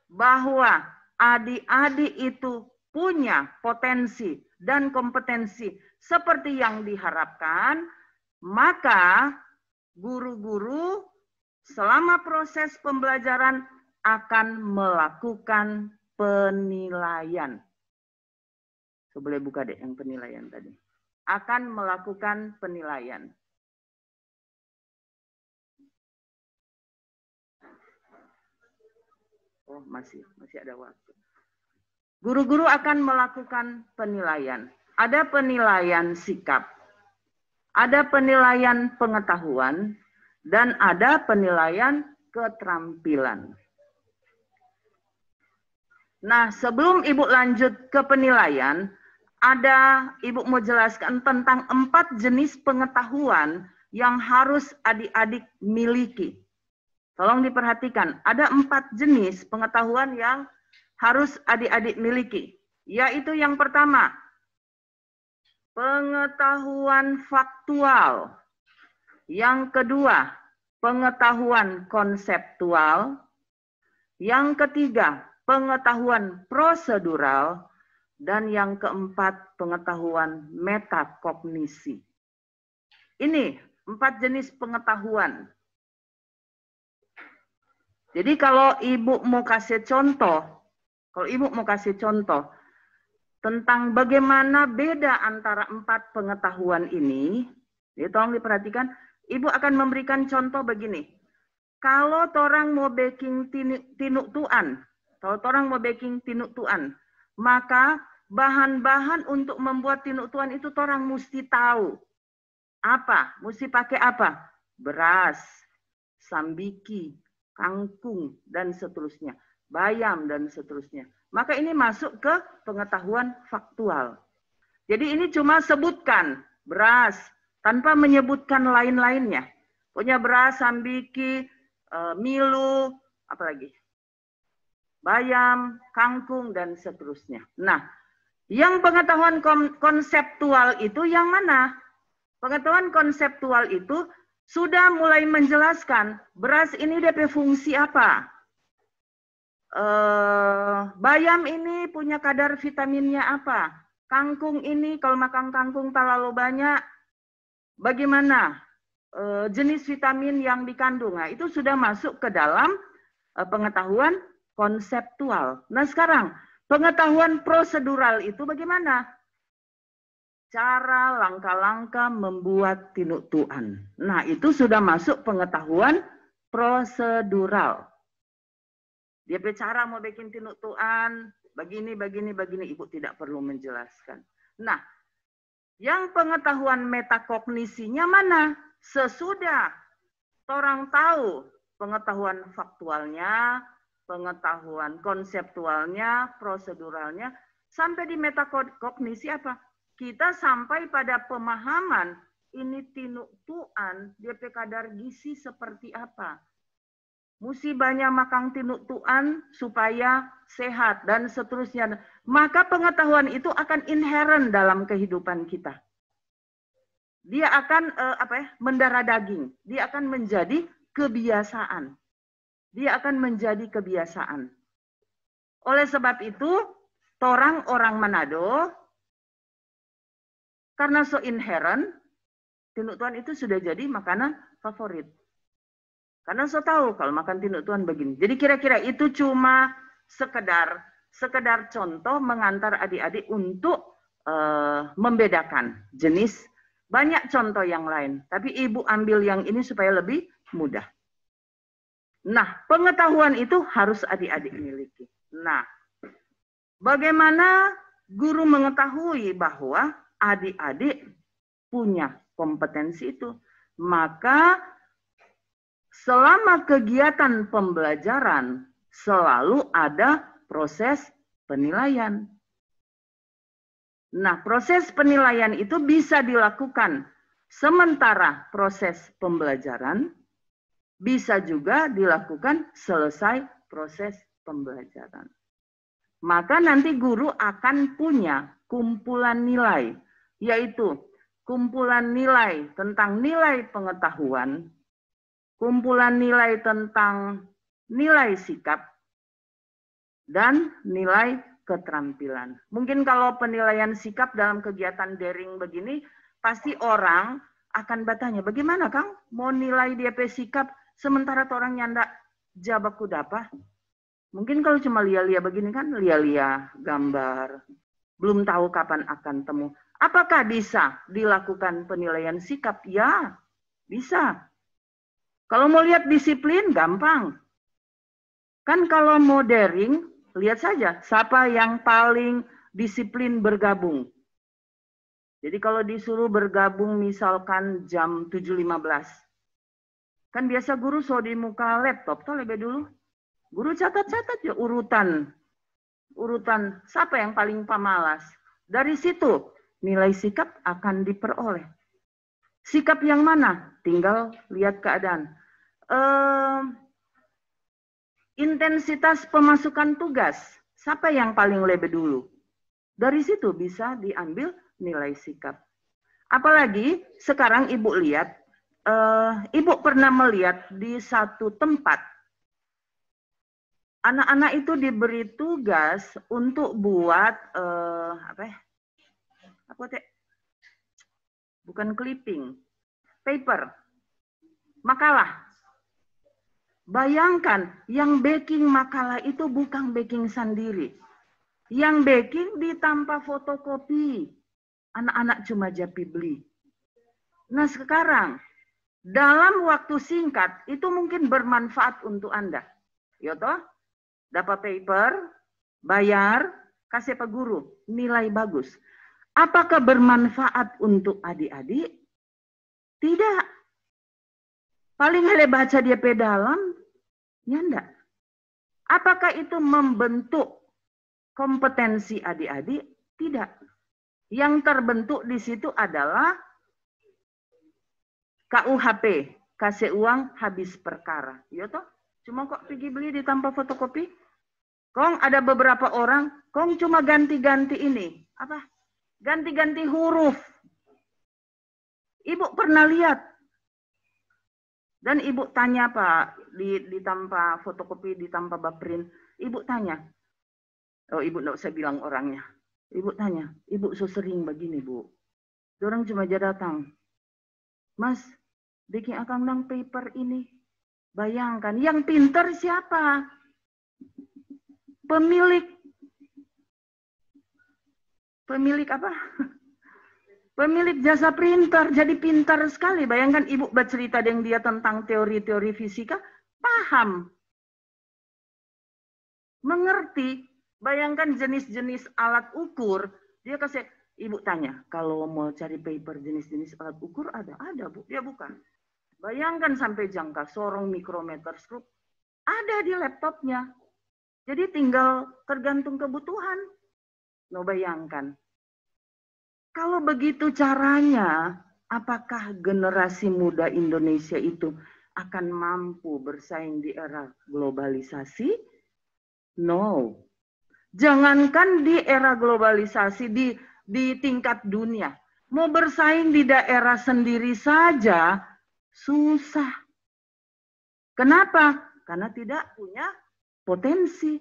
bahwa adik-adik itu punya potensi dan kompetensi seperti yang diharapkan, maka guru-guru selama proses pembelajaran akan melakukan penilaian. Boleh buka deh yang penilaian tadi. Akan melakukan penilaian. Oh, masih ada waktu. Guru-guru akan melakukan penilaian. Ada penilaian sikap, ada penilaian pengetahuan, dan ada penilaian keterampilan. Nah, sebelum Ibu lanjut ke penilaian, Ibu mau jelaskan tentang 4 jenis pengetahuan yang harus adik-adik miliki. Tolong diperhatikan, ada 4 jenis pengetahuan yang harus adik-adik miliki. Yaitu yang pertama, pengetahuan faktual. Yang kedua, pengetahuan konseptual. Yang ketiga, pengetahuan prosedural. Dan yang keempat, pengetahuan metakognisi. Ini 4 jenis pengetahuan. Jadi kalau Ibu mau kasih contoh, tentang bagaimana beda antara 4 pengetahuan ini, jadi tolong diperhatikan, Ibu akan memberikan contoh begini. Kalau orang mau baking tinuk tuan, maka bahan-bahan untuk membuat tinuk tuan itu orang mesti tahu. Apa? Mesti pakai apa? Beras, sambiki, kangkung, dan seterusnya. Bayam, dan seterusnya. Maka ini masuk ke pengetahuan faktual. Jadi ini cuma sebutkan beras, tanpa menyebutkan lain-lainnya. Punya beras, sambiki, milu, apalagi? Bayam, kangkung, dan seterusnya. Nah, yang pengetahuan konseptual itu yang mana? Pengetahuan konseptual itu sudah mulai menjelaskan beras ini DP fungsi apa. Bayam ini punya kadar vitaminnya apa. Kangkung ini kalau makan kangkung terlalu banyak, bagaimana jenis vitamin yang dikandung. Nah, itu sudah masuk ke dalam pengetahuan konseptual. Nah sekarang, pengetahuan prosedural itu bagaimana? Cara langkah-langkah membuat tinuk tuan. Nah itu sudah masuk pengetahuan prosedural. Dia bicara mau bikin tinuk tuan, begini, Ibu tidak perlu menjelaskan. Nah, yang pengetahuan metakognisinya mana? Sesudah orang tahu pengetahuan faktualnya, pengetahuan konseptualnya, proseduralnya, sampai di metakognisi apa? Kita sampai pada pemahaman ini tinuk tuan, dia kadar gizi seperti apa. Mesti banyak makan tinuk tuan supaya sehat dan seterusnya. Maka pengetahuan itu akan inherent dalam kehidupan kita. Dia akan mendarah daging. Dia akan menjadi kebiasaan. Dia akan menjadi kebiasaan. Oleh sebab itu, torang orang Manado, karena so inherent, tinduk tuan itu sudah jadi makanan favorit. Karena so tahu kalau makan tinduk tuan begini. Jadi kira-kira itu cuma sekedar contoh mengantar adik-adik untuk membedakan jenis. Banyak contoh yang lain, tapi ibu ambil yang ini supaya lebih mudah. Nah, pengetahuan itu harus adik-adik miliki. Nah, bagaimana guru mengetahui bahwa adik-adik punya kompetensi itu? Maka selama kegiatan pembelajaran selalu ada proses penilaian. Nah, proses penilaian itu bisa dilakukan sementara proses pembelajaran, bisa juga dilakukan selesai proses pembelajaran. Maka nanti guru akan punya kumpulan nilai, yaitu kumpulan nilai tentang nilai pengetahuan, kumpulan nilai tentang nilai sikap, dan nilai keterampilan. Mungkin kalau penilaian sikap dalam kegiatan daring begini, pasti orang akan bertanya, bagaimana Kang mau nilai DP sikap sementara orang nyanda jabaku dapa? Mungkin kalau cuma lia-lia begini kan, lia-lia gambar, belum tahu kapan akan temu. Apakah bisa dilakukan penilaian sikap? Ya, bisa. Kalau mau lihat disiplin, gampang. Kan kalau mau daring, lihat saja siapa yang paling disiplin bergabung. Jadi kalau disuruh bergabung misalkan jam 7.15. Kan biasa guru so di muka laptop toh lebih dulu. Guru catat-catat ya urutan siapa yang paling pemalas. Dari situ nilai sikap akan diperoleh. Sikap yang mana? Tinggal lihat keadaan. Intensitas pemasukan tugas, siapa yang paling lebih dulu? Dari situ bisa diambil nilai sikap. Apalagi sekarang ibu lihat, ibu pernah melihat di satu tempat, anak-anak itu diberi tugas untuk buat, bukan clipping, paper, makalah. Bayangkan, yang backing makalah itu bukan backing sendiri. Yang backing ditanpa fotokopi. Anak-anak cuma japi beli. Nah sekarang, dalam waktu singkat, itu mungkin bermanfaat untuk Anda. Ya toh? Dapat paper, bayar, kasih Pak Guru, nilai bagus. Apakah bermanfaat untuk adik-adik? Tidak. Paling hele baca dia pedalam, ya enggak. Apakah itu membentuk kompetensi adik-adik? Tidak. Yang terbentuk di situ adalah KUHP, kasih uang habis perkara. Ya toh? Cuma kok pergi beli ditanpa fotokopi? Kong ada beberapa orang, kong cuma ganti-ganti ini. Apa? Ganti-ganti huruf. Ibu pernah lihat? Dan ibu tanya Pak, ditanpa fotokopi, ditanpa baprin. Ibu tanya. Oh ibu enggak usah bilang orangnya. Ibu tanya, ibu so sering begini Bu. Orang cuma aja datang. Mas, bikin akang nang paper ini. Bayangkan, yang pinter siapa? Pemilik apa? Pemilik jasa printer, jadi pintar sekali. Bayangkan ibu bercerita dengan dia tentang teori-teori fisika, paham. Mengerti, bayangkan jenis-jenis alat ukur, dia kasih, ibu tanya, kalau mau cari paper jenis-jenis alat ukur ada Bu, dia bukan. Bayangkan sampai jangka, sorong mikrometer skrup, ada di laptopnya. Jadi tinggal tergantung kebutuhan. No, bayangkan. Kalau begitu caranya, apakah generasi muda Indonesia itu akan mampu bersaing di era globalisasi? No. Jangankan di era globalisasi, di tingkat dunia. Mau bersaing di daerah sendiri saja, susah. Kenapa? Karena tidak punya potensi.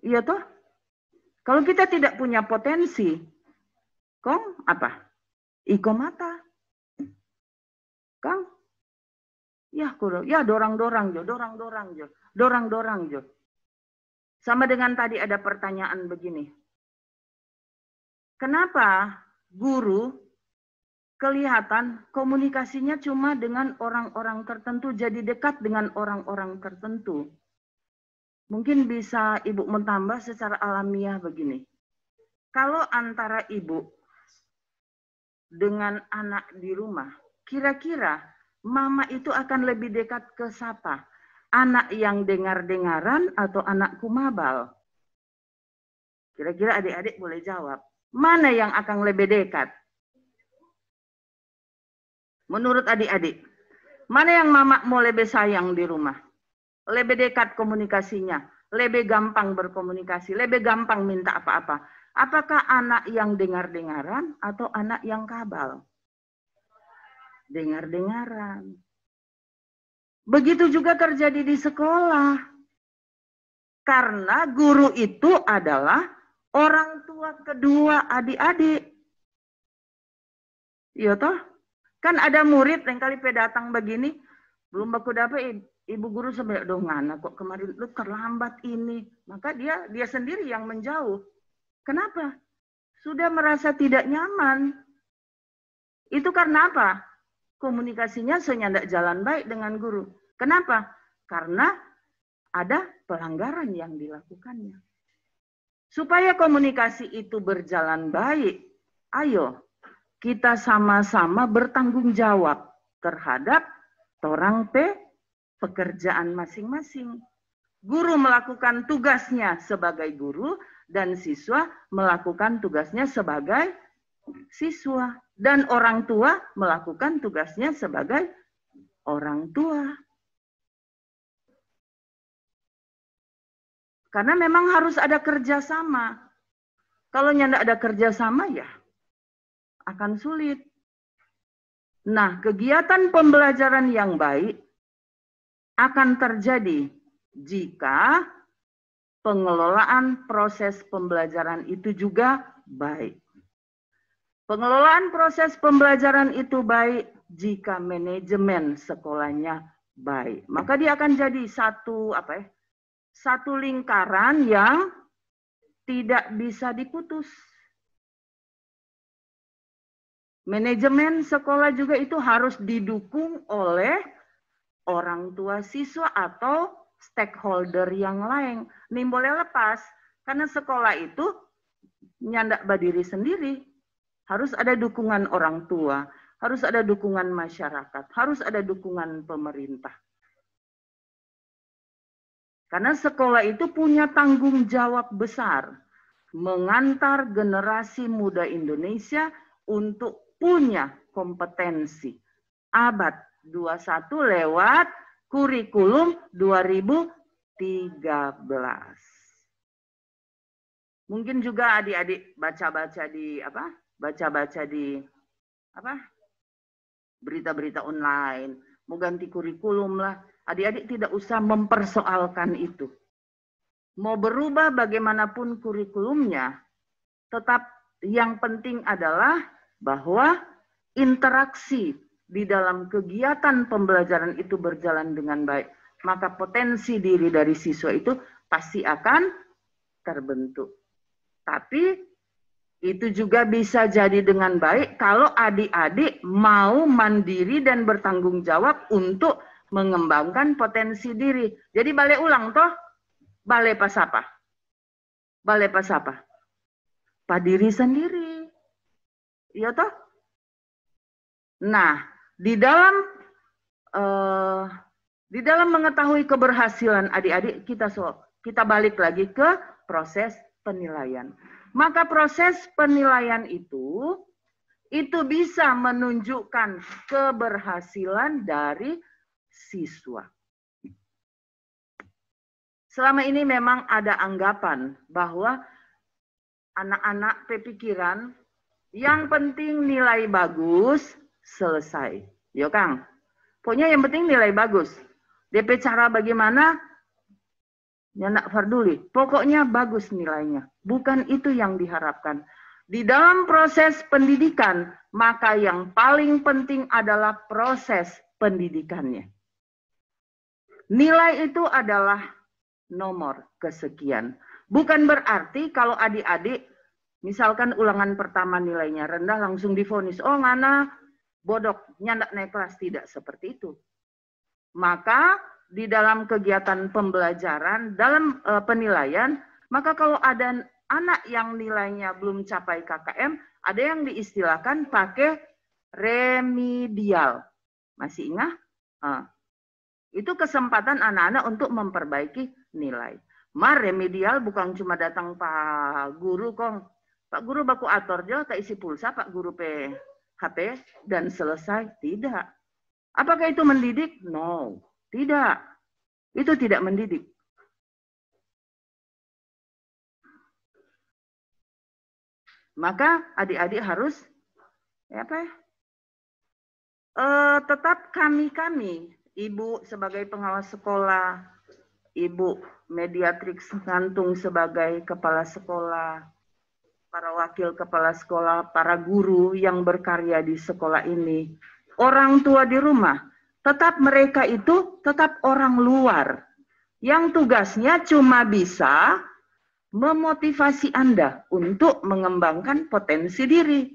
Iya toh? Kalau kita tidak punya potensi, kong apa? Iko mata. Kang? Ya, dorang-dorang jo. Sama dengan tadi ada pertanyaan begini. Kenapa guru kelihatan komunikasinya cuma dengan orang-orang tertentu, jadi dekat dengan orang-orang tertentu? Mungkin bisa Ibu mentambah secara alamiah begini. Kalau antara ibu dengan anak di rumah, kira-kira mama itu akan lebih dekat ke siapa? Anak yang dengar-dengaran atau anak kumabal? Kira-kira adik-adik boleh jawab. Mana yang akan lebih dekat? Menurut adik-adik, mana yang mama mau lebih sayang di rumah? Lebih dekat komunikasinya, lebih gampang berkomunikasi, lebih gampang minta apa-apa. Apakah anak yang dengar-dengaran atau anak yang kabal? Dengar-dengaran. Begitu juga terjadi di sekolah. Karena guru itu adalah orang tua kedua adik-adik. Iya toh? Kan ada murid yang kali datang begini, belum baku dapat ibu guru sampai doh ngana kok kemarin lu terlambat ini. Maka dia sendiri yang menjauh. Kenapa? Sudah merasa tidak nyaman. Itu karena apa? Komunikasinya senyandak jalan baik dengan guru. Kenapa? Karena ada pelanggaran yang dilakukannya. Supaya komunikasi itu berjalan baik, ayo kita sama-sama bertanggung jawab terhadap pekerjaan masing-masing. Guru melakukan tugasnya sebagai guru dan siswa melakukan tugasnya sebagai siswa. Dan orang tua melakukan tugasnya sebagai orang tua. Karena memang harus ada kerjasama. Kalau tidak ada kerjasama ya akan sulit. Nah, kegiatan pembelajaran yang baik akan terjadi jika pengelolaan proses pembelajaran itu juga baik. Pengelolaan proses pembelajaran itu baik jika manajemen sekolahnya baik. Maka dia akan jadi satu lingkaran yang tidak bisa diputus. Manajemen sekolah juga itu harus didukung oleh orang tua siswa atau stakeholder yang lain. Nih boleh lepas, karena sekolah itu nyandak berdiri sendiri. Harus ada dukungan orang tua, harus ada dukungan masyarakat, harus ada dukungan pemerintah. Karena sekolah itu punya tanggung jawab besar mengantar generasi muda Indonesia untuk punya kompetensi abad 21 lewat kurikulum 2013. Mungkin juga adik-adik baca-baca di berita-berita online, mau ganti kurikulum lah. Adik-adik tidak usah mempersoalkan itu. Mau berubah bagaimanapun kurikulumnya, tetap yang penting adalah bahwa interaksi di dalam kegiatan pembelajaran itu berjalan dengan baik. Maka potensi diri dari siswa itu pasti akan terbentuk. Tapi itu juga bisa jadi dengan baik kalau adik-adik mau mandiri dan bertanggung jawab untuk mengembangkan potensi diri. Jadi balik ulang toh, balik pas apa? Balik pas apa? Pak diri sendiri. Iya toh? Nah, di dalam mengetahui keberhasilan adik-adik, kita balik lagi ke proses penilaian. Maka proses penilaian itu bisa menunjukkan keberhasilan dari siswa. Selama ini memang ada anggapan bahwa anak-anak berpikiran yang penting nilai bagus, selesai. Yo Kang, pokoknya yang penting nilai bagus. DP cara bagaimana? nyandak farduli. Pokoknya bagus nilainya. Bukan itu yang diharapkan. Di dalam proses pendidikan, maka yang paling penting adalah proses pendidikannya. Nilai itu adalah nomor kesekian. Bukan berarti kalau adik-adik, misalkan ulangan pertama nilainya rendah, langsung divonis, oh ngana bodok, nyandak naik kelas. Tidak seperti itu. Maka di dalam kegiatan pembelajaran, dalam penilaian, maka kalau ada anak yang nilainya belum capai KKM, ada yang diistilahkan pakai remedial. Masih ingat? Itu kesempatan anak-anak untuk memperbaiki nilai. Remedial bukan cuma datang Pak Guru, Kong. Pak Guru baku atur aja, tak isi pulsa, Pak Guru HP, dan selesai. Tidak. Apakah itu mendidik? No, tidak. Itu tidak mendidik. Maka adik-adik harus tetap kami, ibu sebagai pengawas sekolah, ibu mediatrix Ngantung sebagai kepala sekolah, para wakil kepala sekolah, para guru yang berkarya di sekolah ini, orang tua di rumah, tetap mereka itu tetap orang luar yang tugasnya cuma bisa memotivasi Anda untuk mengembangkan potensi diri.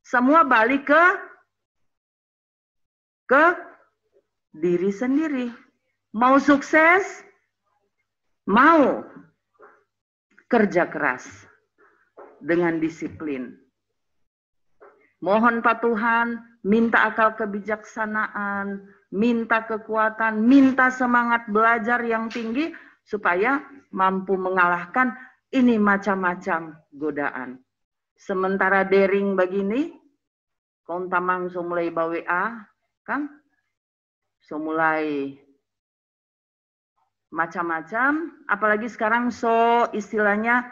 Semua balik ke diri sendiri. Mau sukses, mau kerja keras dengan disiplin. Mohon Pak Tuhan, minta akal kebijaksanaan, minta kekuatan, minta semangat belajar yang tinggi, supaya mampu mengalahkan ini macam-macam godaan. Sementara daring begini, kontamang so mulai bawa kan? So mulai macam-macam, apalagi sekarang so istilahnya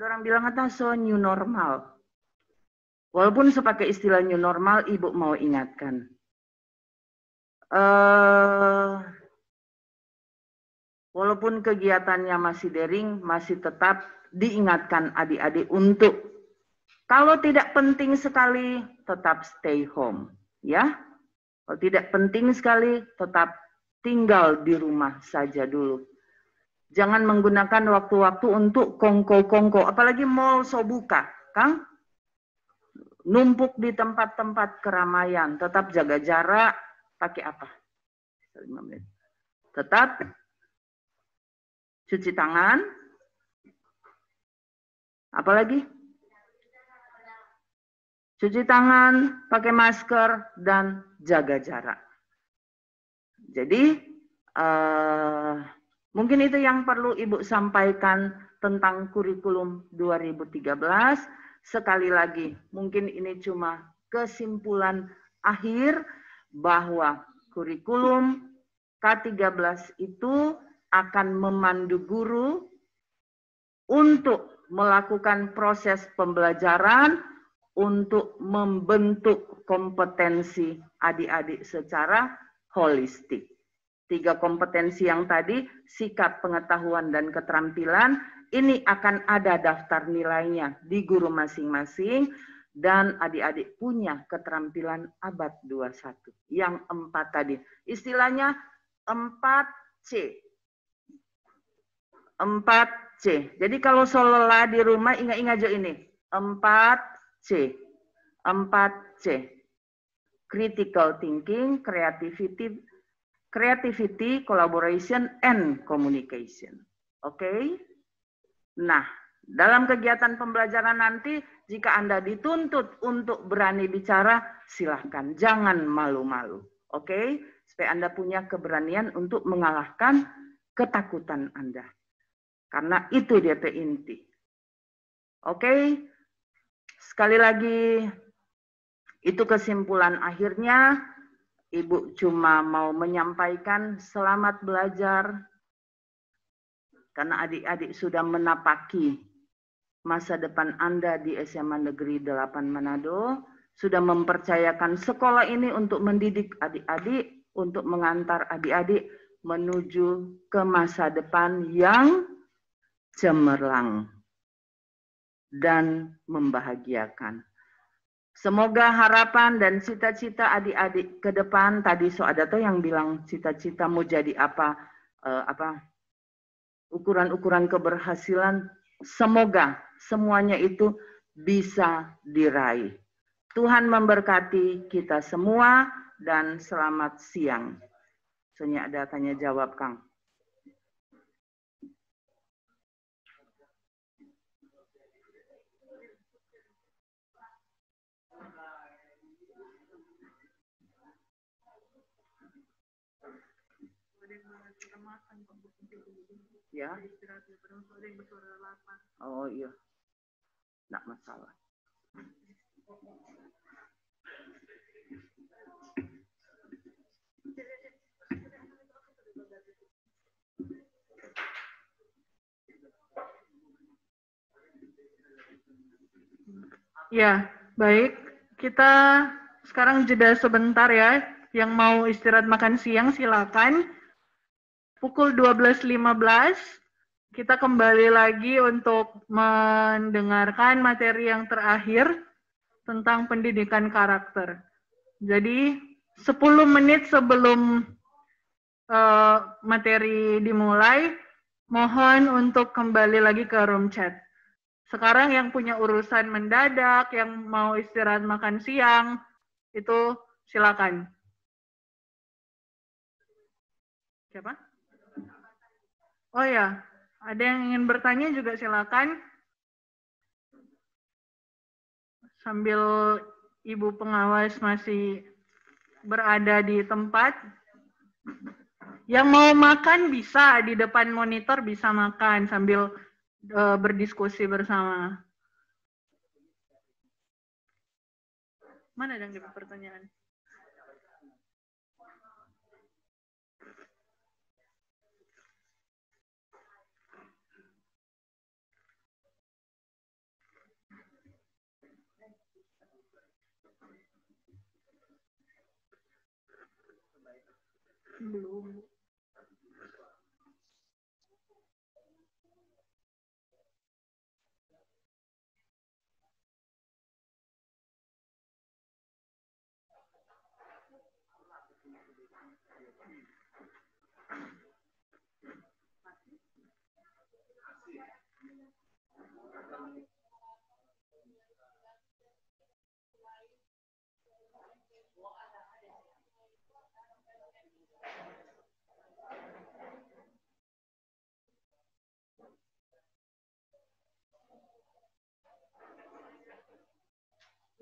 orang bilang kata so new normal. Walaupun so pakai istilah new normal, Ibu mau ingatkan. Walaupun kegiatannya masih daring, masih tetap diingatkan adik-adik untuk kalau tidak penting sekali, tetap stay home. Ya, kalau tidak penting sekali, tetap tinggal di rumah saja dulu. Jangan menggunakan waktu-waktu untuk kongko-kongko, apalagi mall so buka, Kang. Numpuk di tempat-tempat keramaian, tetap jaga jarak, pakai apa? 5 menit. Tetap cuci tangan, apalagi? Cuci tangan, pakai masker, dan jaga jarak. Jadi, mungkin itu yang perlu Ibu sampaikan tentang kurikulum 2013. Sekali lagi, mungkin ini cuma kesimpulan akhir bahwa kurikulum K13 itu akan memandu guru untuk melakukan proses pembelajaran untuk membentuk kompetensi adik-adik secara holistik. 3 kompetensi yang tadi, sikap, pengetahuan, dan keterampilan, ini akan ada daftar nilainya di guru masing-masing, dan adik-adik punya keterampilan abad 21. Yang 4 tadi, istilahnya 4C. 4C. Jadi kalau lelah di rumah, ingat-ingat aja ini. 4C. 4C. Critical thinking, creativity, collaboration, and communication. Oke? Nah, dalam kegiatan pembelajaran nanti, jika Anda dituntut untuk berani bicara, silahkan. Jangan malu-malu. Oke? Supaya Anda punya keberanian untuk mengalahkan ketakutan Anda. Karena itu DP inti. Oke? Sekali lagi, itu kesimpulan akhirnya. Ibu cuma mau menyampaikan selamat belajar. Karena adik-adik sudah menapaki masa depan Anda di SMA Negeri 8 Manado. Sudah mempercayakan sekolah ini untuk mendidik adik-adik, untuk mengantar adik-adik menuju ke masa depan yang cemerlang dan membahagiakan. Semoga harapan dan cita-cita adik-adik ke depan, tadi ada tuh yang bilang cita-cita mau jadi apa, ukuran-ukuran keberhasilan, semoga semuanya itu bisa diraih. Tuhan memberkati kita semua dan selamat siang. Soalnya ada tanya jawab, Kang. Ya. Oh iya, nggak masalah. Ya, baik. Kita sekarang jeda sebentar ya. Yang mau istirahat makan siang silakan. Pukul 12.15 kita kembali lagi untuk mendengarkan materi yang terakhir tentang pendidikan karakter. Jadi 10 menit sebelum materi dimulai, mohon untuk kembali lagi ke room chat. Sekarang yang punya urusan mendadak, yang mau istirahat makan siang, itu silakan. Siapa? Oh ya, ada yang ingin bertanya juga silakan. Sambil Ibu pengawas masih berada di tempat. Yang mau makan bisa, di depan monitor bisa makan sambil berdiskusi bersama. Mana yang dapat pertanyaan? Belum.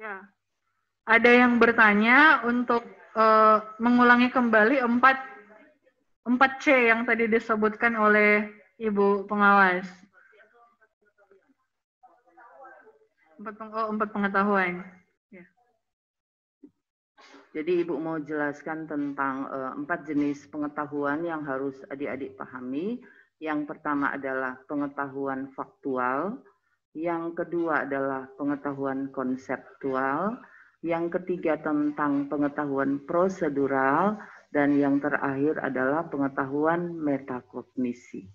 Ya, ada yang bertanya untuk mengulangi kembali 4C yang tadi disebutkan oleh Ibu pengawas. 4 pengetahuan. Ya. Jadi Ibu mau jelaskan tentang 4 jenis pengetahuan yang harus adik-adik pahami. Yang pertama adalah pengetahuan faktual, yang kedua adalah pengetahuan konseptual, yang ketiga tentang pengetahuan prosedural, dan yang terakhir adalah pengetahuan metakognisi.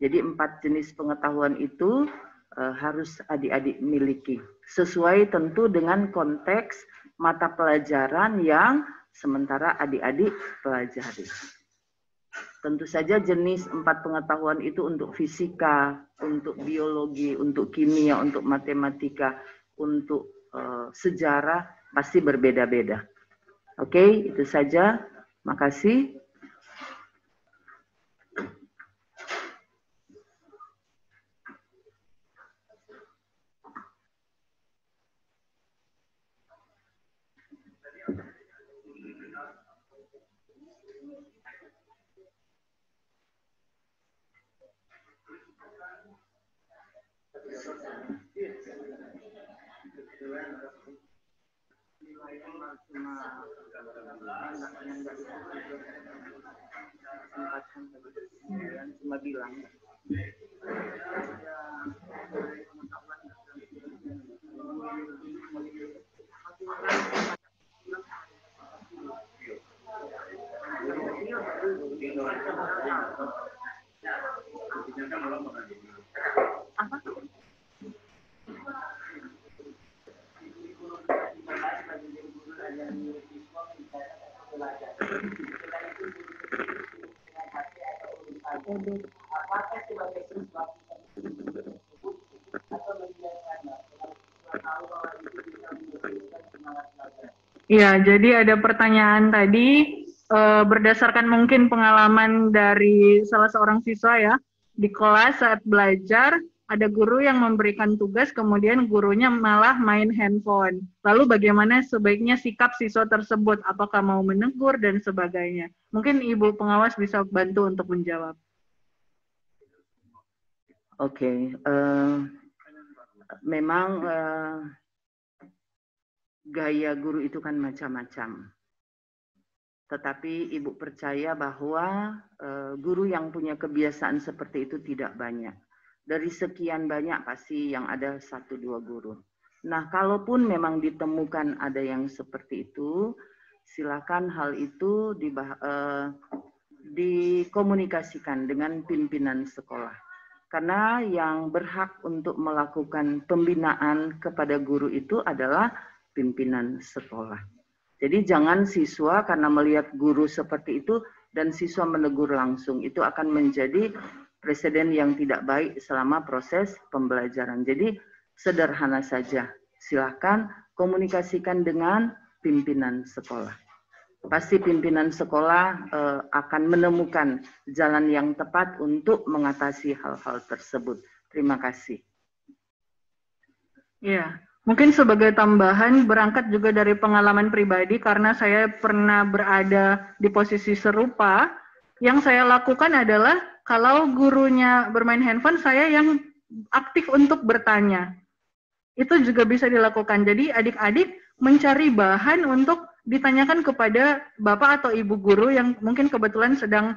Jadi 4 jenis pengetahuan itu harus adik-adik miliki, sesuai tentu dengan konteks mata pelajaran yang sementara adik-adik pelajari. Tentu saja jenis 4 pengetahuan itu untuk fisika, untuk biologi, untuk kimia, untuk matematika, untuk sejarah pasti berbeda-beda. Oke, itu saja. Makasih. Cuma bilang. Apa? Ya, jadi ada pertanyaan tadi berdasarkan mungkin pengalaman dari salah seorang siswa ya, di kelas saat belajar ada guru yang memberikan tugas kemudian gurunya malah main handphone. Lalu bagaimana sebaiknya sikap siswa tersebut? Apakah mau menegur dan sebagainya? Mungkin Ibu pengawas bisa bantu untuk menjawab. Oke, memang gaya guru itu kan macam-macam. Tetapi Ibu percaya bahwa guru yang punya kebiasaan seperti itu tidak banyak. Dari sekian banyak pasti yang ada 1-2 guru. Nah, kalaupun memang ditemukan ada yang seperti itu, silakan hal itu dikomunikasikan dengan pimpinan sekolah. Karena yang berhak untuk melakukan pembinaan kepada guru itu adalah pimpinan sekolah. Jadi jangan siswa karena melihat guru seperti itu dan siswa menegur langsung. Itu akan menjadi presiden yang tidak baik selama proses pembelajaran. Jadi sederhana saja. Silakan komunikasikan dengan pimpinan sekolah. Pasti pimpinan sekolah akan menemukan jalan yang tepat untuk mengatasi hal-hal tersebut. Terima kasih. Ya. Mungkin sebagai tambahan, berangkat juga dari pengalaman pribadi, karena saya pernah berada di posisi serupa, yang saya lakukan adalah, kalau gurunya bermain handphone, saya yang aktif untuk bertanya. Itu juga bisa dilakukan. Jadi adik-adik mencari bahan untuk ditanyakan kepada bapak atau ibu guru yang mungkin kebetulan sedang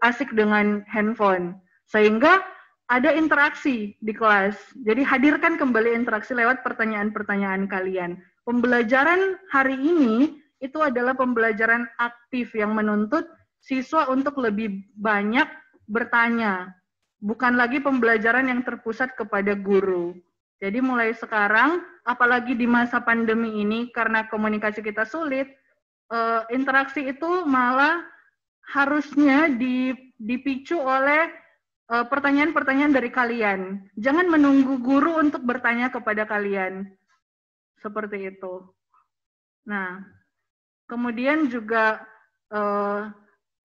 asik dengan handphone. Sehingga ada interaksi di kelas. Jadi hadirkan kembali interaksi lewat pertanyaan-pertanyaan kalian. Pembelajaran hari ini itu adalah pembelajaran aktif yang menuntut siswa untuk lebih banyak bertanya. Bukan lagi pembelajaran yang terpusat kepada guru. Jadi mulai sekarang, apalagi di masa pandemi ini, karena komunikasi kita sulit, interaksi itu malah harusnya dipicu oleh pertanyaan-pertanyaan dari kalian. Jangan menunggu guru untuk bertanya kepada kalian. Seperti itu. Nah, kemudian juga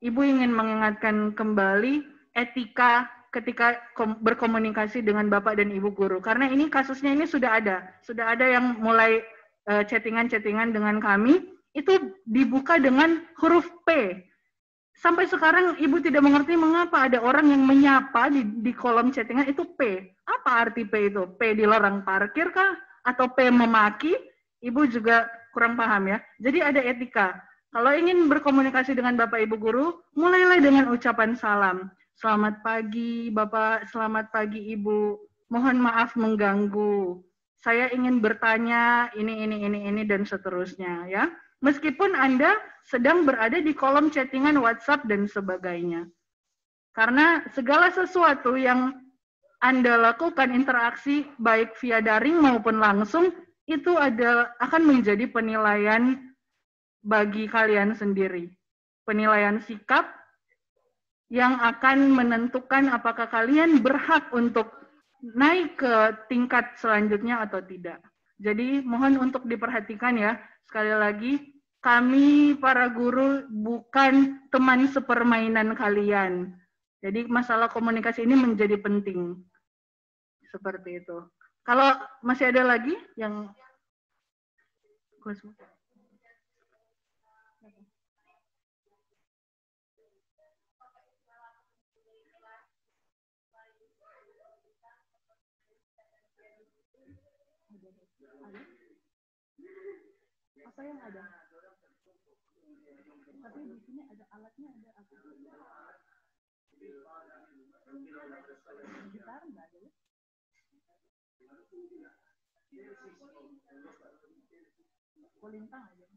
Ibu ingin mengingatkan kembali etika ketika berkomunikasi dengan Bapak dan Ibu guru. Karena ini kasusnya ini sudah ada yang mulai chattingan-chattingan dengan kami, itu dibuka dengan huruf P. Sampai sekarang Ibu tidak mengerti mengapa ada orang yang menyapa di kolom chattingan itu P. Apa arti P itu? P dilarang parkir kah? Atau P memaki? Ibu juga kurang paham ya. Jadi ada etika. Kalau ingin berkomunikasi dengan Bapak Ibu guru, mulailah dengan ucapan salam. Selamat pagi Bapak, selamat pagi Ibu. Mohon maaf mengganggu. Saya ingin bertanya ini dan seterusnya ya. Meskipun Anda sedang berada di kolom chattingan WhatsApp dan sebagainya. Karena segala sesuatu yang Anda lakukan interaksi baik via daring maupun langsung, itu akan menjadi penilaian bagi kalian sendiri. Penilaian sikap yang akan menentukan apakah kalian berhak untuk naik ke tingkat selanjutnya atau tidak. Jadi mohon untuk diperhatikan ya, sekali lagi, kami para guru bukan teman sepermainan kalian. Jadi masalah komunikasi ini menjadi penting. Seperti itu. Kalau masih ada lagi yang... Apa yang ada? Tapi di sini ada alatnya, ada apa? Gitar nggak ada ya? Kolintang aja.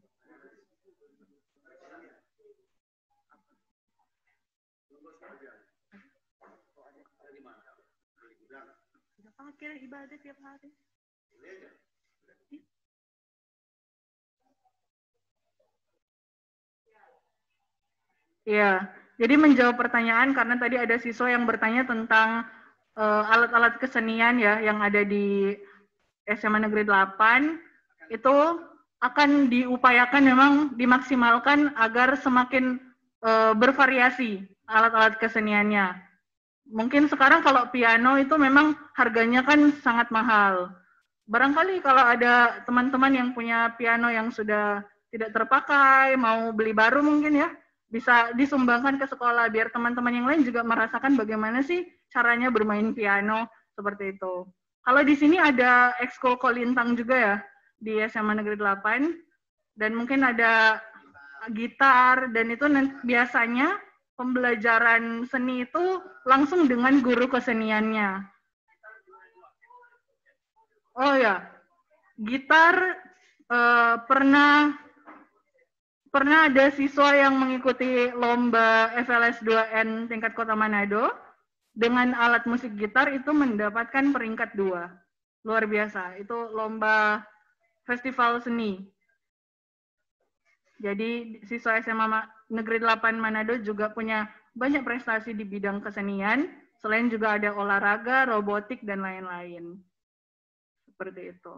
Pakai ibadah tiap hari. Ya, jadi menjawab pertanyaan karena tadi ada siswa yang bertanya tentang alat-alat kesenian ya yang ada di SMA Negeri 8 itu akan diupayakan memang dimaksimalkan agar semakin bervariasi alat-alat keseniannya. Mungkin sekarang kalau piano itu memang harganya kan sangat mahal. Barangkali kalau ada teman-teman yang punya piano yang sudah tidak terpakai, mau beli baru mungkin ya, bisa disumbangkan ke sekolah biar teman-teman yang lain juga merasakan bagaimana sih caranya bermain piano seperti itu. Kalau di sini ada ekskul kolintang juga ya di SMA Negeri 8 dan mungkin ada gitar dan itu biasanya pembelajaran seni itu langsung dengan guru keseniannya. Oh ya, gitar pernah ada siswa yang mengikuti lomba FLS 2N tingkat Kota Manado dengan alat musik gitar itu mendapatkan peringkat 2. Luar biasa, itu lomba festival seni. Jadi siswa SMA Negeri 8 Manado juga punya banyak prestasi di bidang kesenian, selain juga ada olahraga, robotik, dan lain-lain. Seperti itu.